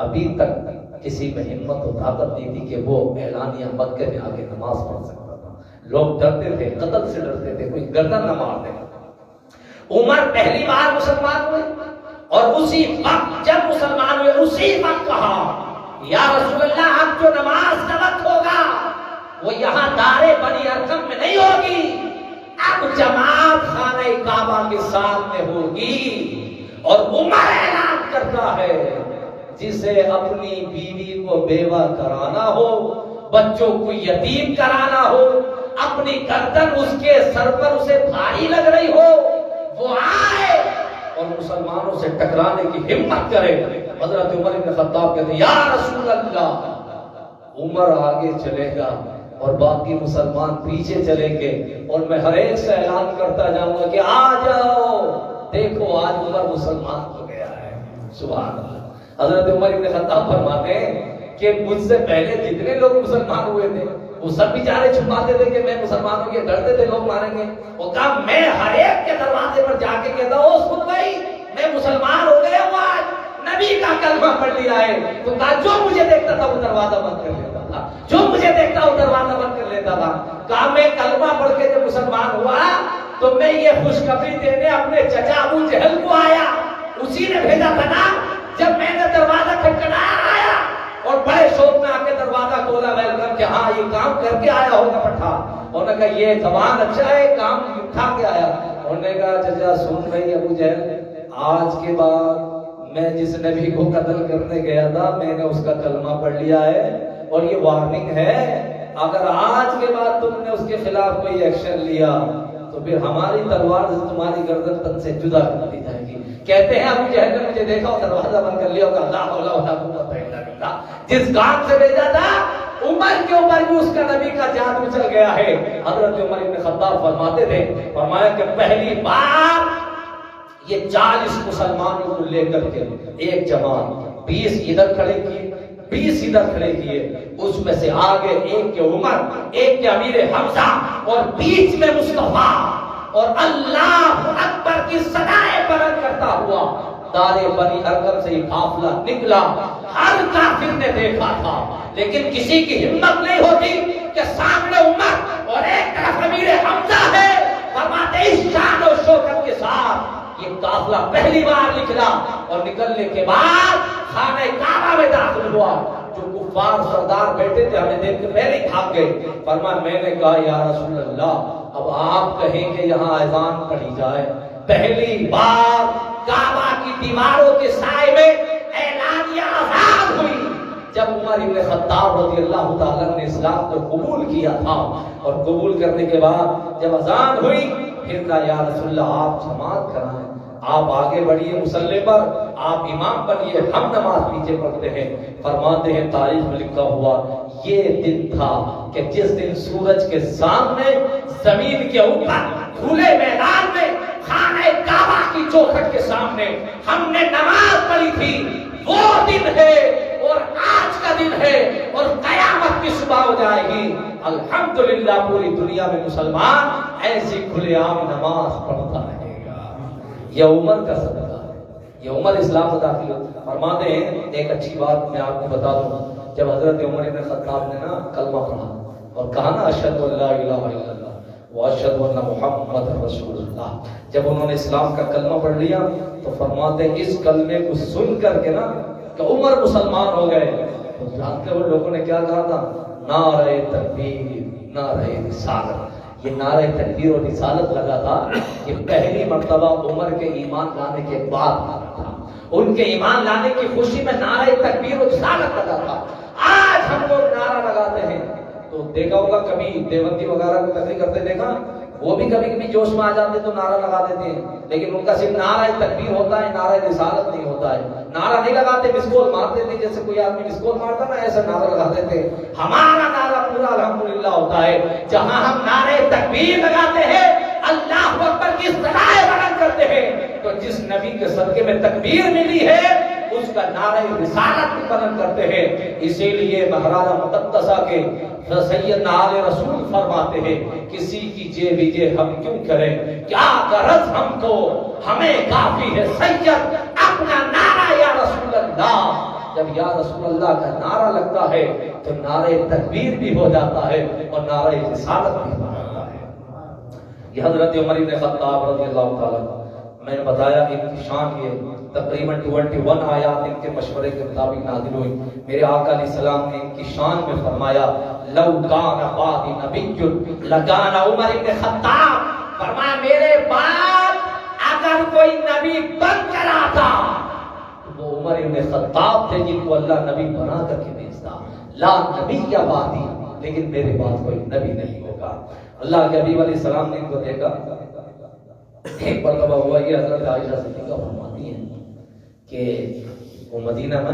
ابھی تک کسی میں ہمت و طاقت نہیں تھی کہ وہ اعلانیہ مکہ میں آگے نماز پڑھ سکتا تھا۔ لوگ ڈرتے تھے، قتل سے ڈرتے تھے، کوئی گردن نہ مار دے۔ عمر پہلی بار مسلمان ہوئے اور اسی وقت جب مسلمان ہوئے اسی وقت کہا یا رسول اللہ اب جو نماز کا وقت ہوگا وہ یہاں دارے بنی ارقم میں نہیں ہوگی، اب جماعت خانہ کعبہ کے سامنے ہوگی۔ اور عمر اعلان کرتا ہے جسے اپنی بیوی کو بیوہ کرانا ہو، بچوں کو یتیم کرانا ہو، اپنی گردن اس کے سر پر اسے بھاری لگ رہی ہو، وہ آئے اور مسلمانوں سے ٹکرانے کی ہمت کرے۔ حضرت عمر بن خطاب کہتے ہیں یا رسول اللہ، عمر آگے چلے گا اور باقی مسلمان پیچھے چلیں گے، اور میں ہر ایک سے اعلان کرتا جاؤں گا کہ آ جاؤ، دیکھو آج عمر مسلمان ہو گیا ہے، سبحان اللہ۔ حضرت عمر بن خطاب فرماتے ہیں کہ مجھ سے پہلے جتنے لوگ مسلمان ہوئے تھے وہ سب بیچارے چھپاتے تھے کہ میں مسلمان ہوں، یہ ڈرتے تھے لوگ ماریں گے۔ وہ کہا میں ہر ایک کے دروازے پر جا کے کہتا ہوں سن بھائی میں مسلمان ہو گیا ہوں، آج نبی کا کلمہ پڑھ لیا ہے۔ تو کہا جو مجھے دیکھتا تھا وہ دروازہ بند کر لیتا تھا، جو مجھے دیکھتا وہ دروازہ بند کر لیتا تھا۔ کہا میں کلمہ پڑھ کے جب مسلمان ہوا تو میں یہ خوشخبری دینے اپنے چچا ابو جہل کو آیا، اسی نے بھیجا تھا نا۔ جب میں نے دروازہ کھٹکھٹایا آیا اور بڑے شوق میں آ کے دروازہ کھولا، ویلکم کہ ہاں یہ کام کر کے آیا ہوگا پٹھا. انہوں نے کہا یہ زبان اچھا ہے, کام اٹھا کے آیا. انہوں نے کہا چچا سن رہی ابو جہل, آج کے بعد میں جس نبی کو قتل کرنے گیا تھا میں نے اس کا کلمہ پڑھ لیا ہے, اور یہ وارننگ ہے, اگر آج کے بعد تم نے اس کے خلاف کوئی ایکشن لیا تو پھر ہماری تلوار سے تمہاری گردن تن سے جدا کر دی جائے گی. کہتے ہیں ابو جہل نے مجھے دیکھا اور دروازہ بند کر لیا, اللہ حول ولا قوت الا باللہ. جس کام سے بھیجا تھا عمر کے اوپر بھی اس کا نبی کا جادو چل گیا ہے. حضرت عمر بن خطاب فرماتے تھے, فرمایا کہ پہلی بار یہ 40 مسلمانوں کو لے کر کے ایک جماعت 20 ادھر کھڑے کیے 20 ادھر کھڑے کیے, اس میں سے آگے ایک کے عمر, ایک کے امیر حمزہ, اور بیچ میں مصطفیٰ, اور اللہ اکبر کی صدائیں بلند کرتا ہوا دار بنی ارقم سے یہ قافلہ نکلا. ہر کافر نے دیکھا تھا لیکن کسی کی ہمت نہیں ہوتی کہ سامنے عمر اور ایک طرف امیر حمزہ ہے. فرماتے اس شان و شوکت کے ساتھ یہ قافلہ پہلی بار نکلا, اور نکلنے کے بعد خانہ کعبہ میں داخل ہوا. جو کفار سردار بیٹھے تھے ہمیں دیکھ کے پہلے ہی بھاگ گئے. فرمایا میں نے کہا یا رسول اللہ اب آپ کہیں کہ یہاں اذان پڑھی جائے. پہلی بار کعبہ کی دیواروں کے سائے میں اعلانیہ آزاد ہوئی جب عمر بن خطاب رضی اللہ تعالیٰ نے اسلام کو قبول کیا تھا, اور قبول کرنے کے بعد جب اذان ہوئی پھر کہا یا رسول اللہ آپ جماعت کرائیں, آپ آگے بڑھیے مصلی پر, آپ امام بنیے, ہم نماز پیچھے پڑھتے ہیں. فرماتے ہیں تاریخ میں لکھا ہوا یہ دن تھا کہ جس دن سورج کے سامنے زمین کے اوپر کھلے میدان میں خانہ کعبہ کی چوکھٹ کے سامنے ہم نے نماز پڑھی تھی. وہ دن ہے اور آج کا دن ہے, اور قیامت کی صبح ہو جائے گی. الحمدللہ پوری دنیا میں مسلمان ایسی کھلے عام نماز پڑھتا رہے گا. یہ عمر کا صدقہ ہے, یہ عمر اسلام سے داخل ہو. فرماتے ہیں ایک اچھی بات میں آپ کو بتا دوں, جب حضرت عمر بن خطاب نے نا کلمہ پڑھا اور کہا نا اشہد ان لا الہ الا اللہ واشہد ان محمد رسول اللہ, جب انہوں نے اسلام کا کلمہ پڑھ لیا تو فرماتے ہیں اس کلمے کو سن کر کے نا کہ عمر مسلمان ہو گئے. تو جانتے ہو لوگوں نے کیا کہا تھا, نعرہ تکبیر نعرہ رسالت. یہ نعرہ تکبیر اور رسالت لگا تھا کہ پہلی مرتبہ عمر کے ایمان لانے کے بعد لگا تھا. ان کے ایمان لانے کی خوشی میں نعرہ تکبیر اور رسالت لگا تھا. آج ہم لوگ نعرہ لگاتے ہیں تو دیکھا ہوگا کبھی دیوبندی وغیرہ کو تقریر کرتے دیکھا, وہ بھی کبھی کبھی جوش میں آ جاتے تو نعرہ لگا دیتے ہیں, لیکن ان کا صرف نعرہ تکبیر ہوتا ہے, نعرہ رسالت نہیں ہوتا ہے. نعرہ نہیں لگاتے, مسکول مارتے تھے, جیسے کوئی آدمی مسکول مارتا نا ایسا نعرہ لگاتے تھے. ہمارا نعرہ پورا الحمدللہ ہوتا ہے. جہاں ہم نعرہ تکبیر لگاتے ہیں, اللہ اکبر کی صدائیں بلند کرتے ہیں, تو جس نبی کے صدقے میں تکبیر ملی ہے اس کا نعرہ رسالت بھی بلند کرتے ہیں. اسی لیے مہرانا مقدسہ کے سیدنا آل رسول فرماتے ہیں کسی کی جے ہم کیوں کریں, کیا غرض ہم کو, ہمیں کافی ہے سید اپنا نعرہ یا رسول اللہ. جب یا رسول اللہ کا نعرہ لگتا ہے تو نعرہ تکبیر بھی ہو جاتا ہے اور نعرہ رسالت بھی ہو جاتا ہے. یہ حضرت عمر بن خطاب رضی اللہ تعالیٰ, میں نے بتایا ان کی شان یہ تقریباً 21 آیات ان کے مشورے کے مطابق نازل ہوئی. میرے آقا علیہ السلام نے ان کی شان میں فرمایا لو کان بعدی نبی لکان عمر بن خطاب. فرمایا میرے بعد اگر کوئی نبی بن کر آتا وہ عمر بن خطاب تھے جن کو اللہ نبی بنا کر کے بھیجتا. لا نبی یا بعدی, لیکن میرے بعد کوئی نبی نہیں ہوگا. اللہ کے حبیب علیہ السلام نے ان کو دیکھا. ایک مرتبہ ہوا یہ حضرت عائشہ صدیقہ فرماتی ہیں کہ وہ مدینہ میں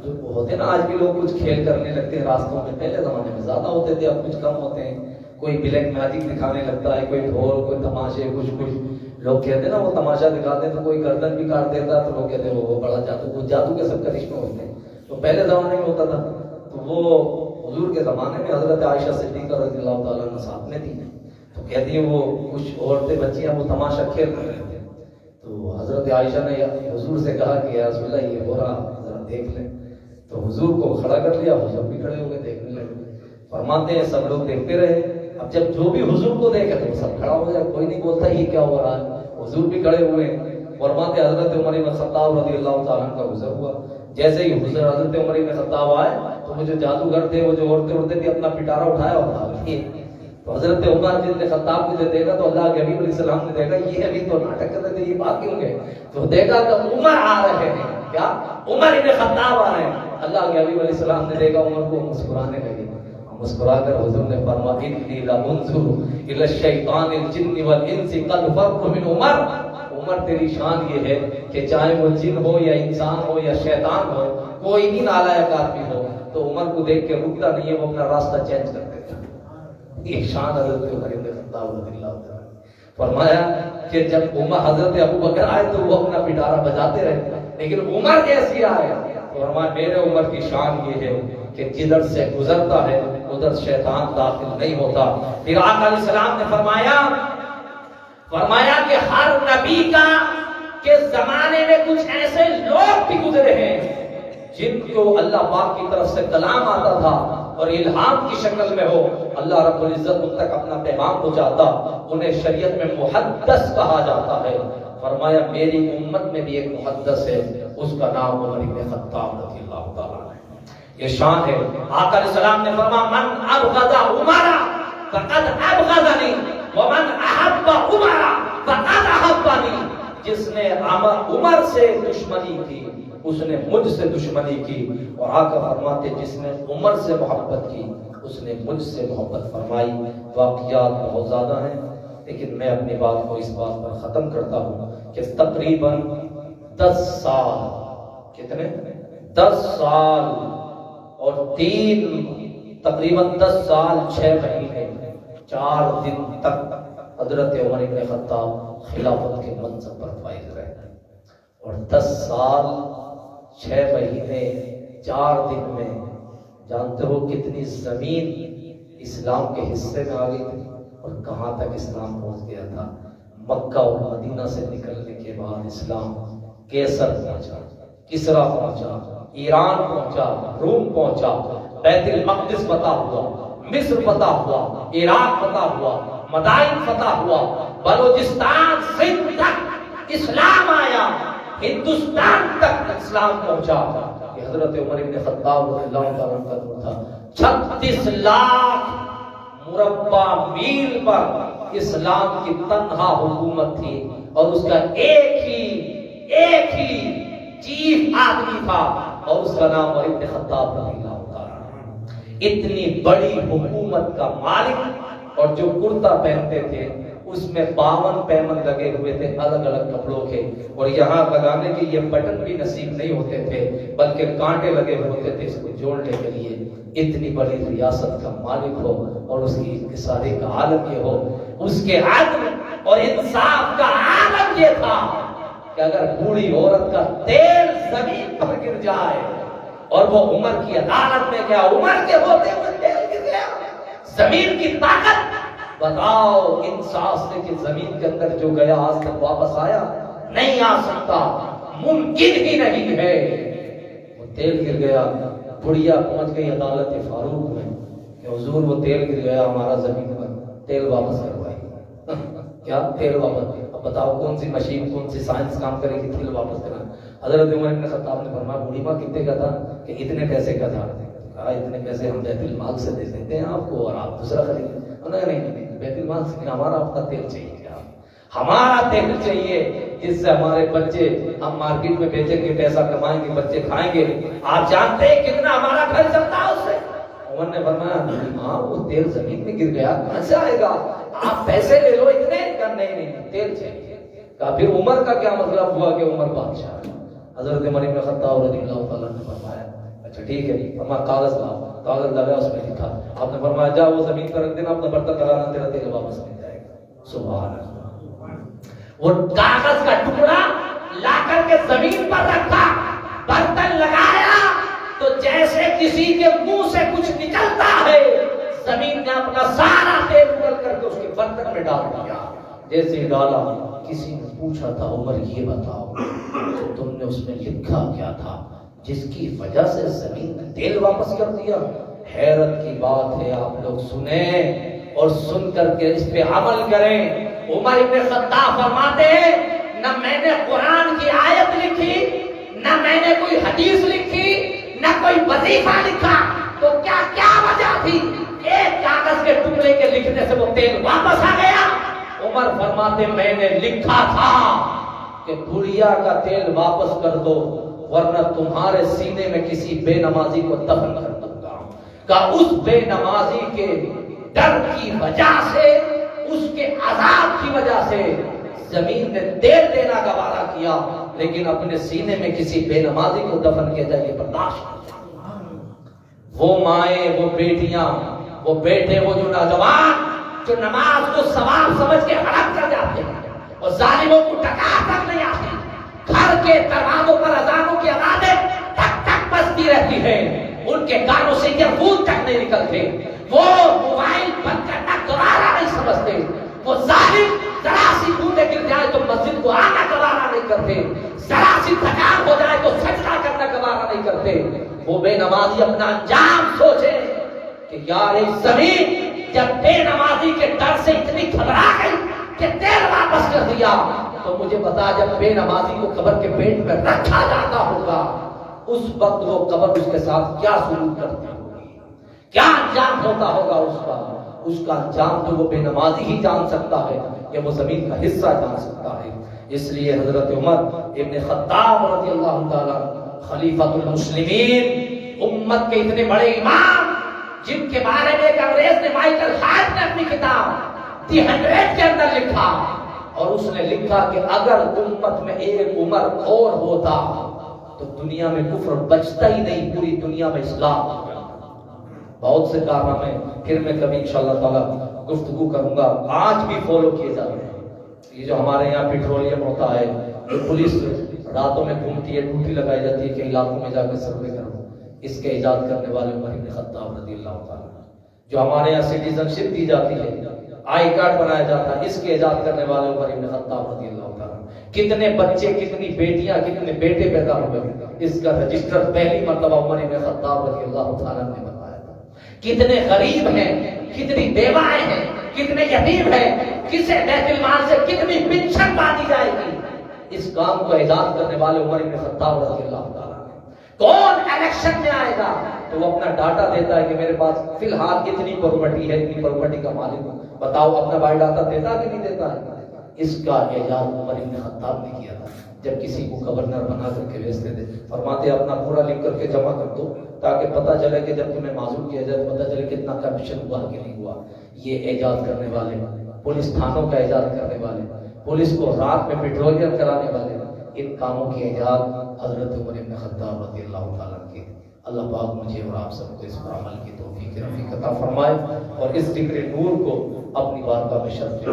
جو ہوتے نا, آج بھی لوگ کچھ کھیل کرنے لگتے ہیں راستوں میں, پہلے زمانے میں زیادہ ہوتے تھے, اب کچھ کم ہوتے ہیں. کوئی بلیک میجک دکھانے لگتا ہے, کوئی ڈھول, کوئی تماشے, کچھ لوگ کہتے ہیں نا وہ تماشا دکھاتے ہیں تو کوئی گردن بھی کاٹ دیتا تو لوگ کہتے ہیں وہ بڑا جادو, کچھ جادو کے سب کرشمے ہوتے ہیں. تو پہلے زمانے میں ہوتا تھا. تو وہ حضور کے زمانے میں حضرت عائشہ صدیقہ رضی اللہ تعالیٰ عنہ ساتھ میں تھی, تو کہتی ہیں وہ کچھ عورتیں بچیاں وہ تماشا کھیل رہے تھے. تو حضرت عائشہ نے حضور سے کہا کہ یا رسول اللہ یہ ہو رہا ذرا دیکھ لیں. تو حضور کو کھڑا کر لیا, حضور بھی کھڑے ہو گئے دیکھنے لگے. فرماتے ہیں سب لوگ دیکھتے رہے. اب جب جو بھی حضور کو دیکھے تو سب کھڑا ہو جائے, کوئی نہیں بولتا یہ کیا ہو رہا ہے. حضور بھی کھڑے ہوئے. فرماتے حضرت عمر بن خطاب رضی اللہ تعالیٰ کا گزر ہوا. جیسے ہی حضرت عمر بن خطاب آئے تو وہ جو جادوگر تھے، وہ جو عورتیں تھیں، اپنا پٹارا اٹھایا ہوتا تو حضرت عمر بن خطاب کو جو دیکھا تو اللہ کے حبیب علیہ السلام نے دیکھا یہ ابھی تو ناٹک کر رہے تھے، یہ بات کیوں گئے؟ تو دیکھا کہ عمر آ رہے ہیں، کیا عمر بن خطاب آ رہے ہیں۔ اللہ کے حبیب علیہ السلام نے دیکھا عمر کو، مسکرانے لگے، مسکرا کر حضور نے فرمایا انی لانظر الی الشیطان الجن والانس قد فرق من عمر۔ عمر تیری شان یہ ہے کہ چاہے وہ جن ہو یا انسان ہو یا شیطان ہو، کوئی بھی نالائق آدمی ہو تو عمر کو دیکھ کے رکتا نہیں ہے، وہ اپنا راستہ چینج کر دیتا ہے۔ یہ شان حضرت عمر بن خطاب رضی اللہ عنہ۔ فرمایا کہ جب عمر حضرت ابو بکر آئے تو وہ اپنا پٹارا بجاتے رہے، لیکن عمر جیسی آئے فرمایا میرے عمر کی شان یہ ہے کہ جدھر سے گزرتا ہے ادھر شیطان داخل نہیں ہوتا۔ پھر آقا علیہ السلام نے فرمایا کہ ہر نبی کا کے زمانے میں کچھ ایسے لوگ بھی گزرے ہیں جن کو اللہ پاک کی طرف سے کلام آتا تھا اور الہام کی شکل میں ہو، اللہ رب العزت ان تک اپنا پیغام پہنچاتا، انہیں شریعت میں محدث کہا جاتا ہے۔ فرمایا میری امت میں بھی ایک محدث ہے، اس کا نام عمر بن خطاب رضی اللہ تعالیٰ عنہ۔ یہ شان ہے۔ آقا علیہ السلام نے فرمایا من ابغض عمر فقد ابغضنی ومن احب عمر فقد احبنی۔ جس نے عمر سے دشمنی کی اس نے مجھ سے دشمنی کی، اور آقا فرماتے جس نے عمر سے محبت کی اس نے مجھ سے محبت فرمائی۔ واقعات بہت زیادہ ہیں لیکن میں اپنی بات کو اس بات پر ختم کرتا ہوں کہ تقریباً 10 سال، کتنے 10 سال اور 10 سال 6 مہینے 4 دن تک حضرت عمر بن خطاب خلافت کے منصب پر فائز رہے، اور 10 سال 6 مہینے 4 دن میں جانتے ہو کتنی زمین اسلام کے حصے میں آ گئی تھی اور کہاں تک اسلام پہنچ گیا تھا۔ مکہ اور مدینہ سے نکلنے کے بعد اسلام کیسر پہنچا، کسرا پہنچا، ایران پہنچا، روم پہنچا، بیت المقدس فتح ہوا، مصر فتح ہوا، عراق فتح ہوا، مدائن فتح ہوا، بلوچستان سندھ تک اسلام آیا، ہندوستان تک اسلام پہنچا۔ یہ حضرت عمر بن خطاب رضی اللہ تعالیٰ عنہ کا دور تھا۔ 36 لاکھ مربع میل پر اسلام کی تنہا حکومت تھی اور اس کا ایک ہی چیف آدمی تھا اور اس کا نام عمر بن خطاب رضی اللہ تعالیٰ۔ اتنی بڑی حکومت کا مالک، اور جو کرتا پہنتے تھے اس میں 52 پیمن لگے ہوئے تھے الگ الگ کپڑوں کے، اور یہاں لگانے کے یہ بٹن بھی نصیب نہیں ہوتے تھے بلکہ کانٹے لگے ہوتے تھے اس کو جوڑنے کے لیے۔ اتنی بڑی ریاست کا مالک ہو اور اس کی انکساری کا عالم یہ ہو، اس کے عدل اور انصاف کا عالم یہ تھا کہ اگر بوڑھی عورت کا تیل زمین پر گر جائے اور وہ عمر کی عدالت میں گیا، عمر کے ہوتے ہوئے تیل گر گیا، زمین کی طاقت بتاؤ انصاف سے کہ زمین کے اندر جو گیا آج تک واپس آیا نہیں آ سکتا، ممکن ہی نہیں ہے۔ وہ تیل گر گیا، بڑھیا پہنچ گئی عدالت فاروق میں کہ حضور وہ تیل گر گیا ہمارا زمین پر، تیل واپس کروائی۔ کیا تیل واپس؟ اب بتاؤ کون سی مشین، کون سی سائنس کام کرے گی تیل واپس کرنا؟ حضرت عمر بن خطاب نے فرمایا بوڑھی ماں کتنے کا تھا؟ کہ اتنے پیسے کا تھا۔ کہا اتنے پیسے ہم بیت المال سے دے دیتے ہیں آپ کو اور آپ دوسرا خریدیں۔ نہیں، بیت المال سے ہمارا آپ کا تیل چاہیے، ہمارا تیل چاہیے جس سے ہمارے بچے ہم مارکیٹ میں بیچیں گے، پیسہ کمائیں گے، بچے کھائیں گے۔ آپ جانتے ہیں کتنا ہمارا گھر چلتا ہے اس سے؟ عمر نے فرمایا ہاں وہ تیل زمین میں گر گیا کہاں سے آئے گا، آپ پیسے لے لو اتنے۔ نہیں تیل چاہیے۔ کہا پھر عمر کا کیا مطلب ہوا کہ عمر بادشاہ؟ حضرت عمر بن خطاب رضی اللہ تعالیٰ نے فرمایا اچھا ٹھیک ہے، فرمایا کاغذ لاؤ، کاغذ لگا اس میں لکھا، آپ نے فرمایا جا وہ زمین پر رکھ دینا، اپنا برتن لگانا، تیرا تیل واپس مل جائے گا۔ سبحان اللہ۔ وہ کاغذ کا ٹکڑا لا کر کے زمین پر رکھا، برتن لگایا تو جیسے کسی کے منہ سے کچھ نکلتا ہے زمین نے اپنا سارا تیل اگل کر کے اس کے برتن میں ڈال دیا۔ جیسے ڈالا کسی نے پوچھا تھا عمر یہ بتاؤ تو تم نے اس میں لکھا کیا تھا جس کی وجہ سے زمین نے تیل واپس کر دیا؟ حیرت کی بات ہے، آپ لوگ سنیں اور سن کر کے اس پہ عمل کریں۔ عمر بن خطاب فرماتے ہیں نہ میں نے قرآن کی آیت لکھی، نہ میں نے کوئی حدیث لکھی نہ کوئی وظیفہ لکھا، تو کیا وجہ تھی؟ ایک کاغذ کے ٹکڑے کے لکھنے سے وہ تیل واپس آ گیا۔ عمر فرماتے میں نے لکھا تھا کہ بڑھیا کا تیل واپس کر دو ورنہ تمہارے سینے میں کسی بے نمازی کو دفن کر دوں گا۔ کہ اس بے نمازی کے ڈر کی وجہ سے، اس کے عذاب کی وجہ سے زمین نے تیل دینا گوارا کیا، لیکن اپنے سینے میں کسی بے نمازی کو دفن کیا جائے برداشت نہیں۔ وہ مائیں، وہ بیٹیاں، وہ بیٹے، وہ جو نوجوان جو نماز کو ثواب سمجھ کے حرام کر جاتے ہیں اور ظالموں کو ٹکا تک نہیں آتی، گھر کے دروازوں پر اذانوں کی آوازیں ٹک ٹک بجتی رہتی ہے، ان کے کانوں سے یہ پھول تک نہیں نکلتے، وہ موبائل بند کرنا گوارا نہیں سمجھتے، وہ ظالم ذرا سی بوندے گر جائے تو مسجد کو آنا گوارا نہیں کرتے، ذرا سی تھکان ہو جائے تو سجدہ کرنا گوارا نہیں کرتے۔ وہ بے نمازی اپنا انجام سوچے کہ یار اس زمین جب بے نمازی کے ڈر سے اتنی گھبرا گئی کہ تیل واپس کر دیا، تو مجھے بتا جب بے نمازی کو قبر کے پیٹ میں رکھا جاتا ہوگا اس وقت وہ قبر اس کے ساتھ کیا سلوک کرتی ہوگی، کیا انجام ہوتا ہوگا اس کا انجام تو وہ بے نمازی ہی جان سکتا ہے یا وہ زمین کا حصہ جان سکتا ہے۔ اس لیے حضرت عمر ابن خطاب رضی اللہ تعالیٰ خلیفۃ المسلمین، امت کے اتنے بڑے امام جن کے بارے میں ایک انگریز نے مائیکل ہارٹ نے اپنی کتاب دی 100 کے اندر لکھا، اور اس نے لکھا کہ اگر امت میں ایک عمر اور ہوتا تو دنیا میں کفر بچتا ہی نہیں، پوری دنیا میں اسلام ہو گیا۔ بہت سے کارنامے پھر میں کبھی انشاءاللہ تعالی گفتگو کروں گا، آج بھی فالو کیے جا رہے ہیں۔ یہ جو ہمارے یہاں پیٹرولیم ہوتا ہے، جو پولیس راتوں میں گھومتی ہے، ڈیوٹی لگائی جاتی ہے کہ علاقوں میں جا کے سروے کرو، اس کے ایجاد کرنے والے عمر بن خطاب رضی اللہ تعالیٰ۔ جو ہمارے یہاں سٹیزن شپ دی جاتی ہے، آئی کارڈ بنایا جاتا ہے، اس کے ایجاد کرنے والے عمر بن خطاب رضی اللہ تعالیٰ۔ کتنے بچے، کتنی بیٹیاں، کتنے بیٹے پیدا ہوئے، اس کا رجسٹر پہلی مرتبہ عمر بن خطاب رضی اللہ تعالیٰ نے بنوایا تھا۔ کتنے غریب ہیں، کتنی بیوائیں ہیں، کتنے یتیم ہیں، کسے بیت المال سے کتنی پنشن باندھی جائے گی، اس کام کو ایجاد کرنے والے عمر بن خطاب رضی اللہ تعالیٰ۔ کون الیکشن میں آئے گا تو وہ اپنا ڈاٹا دیتا ہے کہ میرے پاس فی الحال اتنی پراپرٹی ہے، اتنی پراپرٹی کا مالک ہوں، بتاؤ اپنا بایو ڈاٹا دیتا کہ نہیں دیتا ہے؟ اس کا ایجاد عمر بن خطاب نے کیا تھا۔ جب کسی کو گورنر بنا کر کے بھیجتے تھے، فرماتے اپنا پورا لکھ کر کے جمع کر دو تاکہ پتہ چلے کہ جب تمہیں معزول کیا جائے پتہ چلے کتنا کرپشن ہوا کہ نہیں ہوا۔ یہ ایجاد کرنے والے، پولیس تھانوں کا ایجاد کرنے والے، پولیس کو رات میں پیٹرولیم کرانے والے، ان کاموں کی ایجاد حضرت عمر بن خطاب رضی اللہ تعالیٰ کی۔ اللہ پاک مجھے اور آپ سب کو اس پر عمل کی توفیق رفیق عطا فرمائے اور اس ذکر نور کو اپنی بارگاہ میں شرف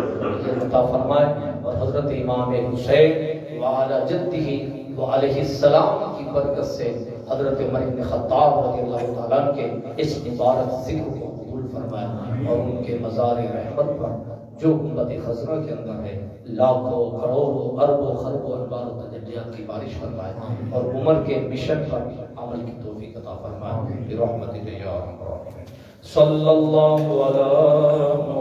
عطا فرمائے، اور حضرت امام حسین وعلی جدہ وعلیہ السلام کی برکت سے حضرت عمر بن خطاب رضی اللہ تعالیٰ کے اس مبارک ذکر کو قبول فرمائے، اور ان کے مزار رحمت پر جو گنبد خضرا کے اندر ہے لاکھوں کروڑوں اربوں خربوں انوار و تجلیات کی بارش فرمائے، اور عمر کے مشن پر عمل کی توفیق عطا فرمائے برحمتک یا ارحم الراحمین۔ صلی اللہ علیہ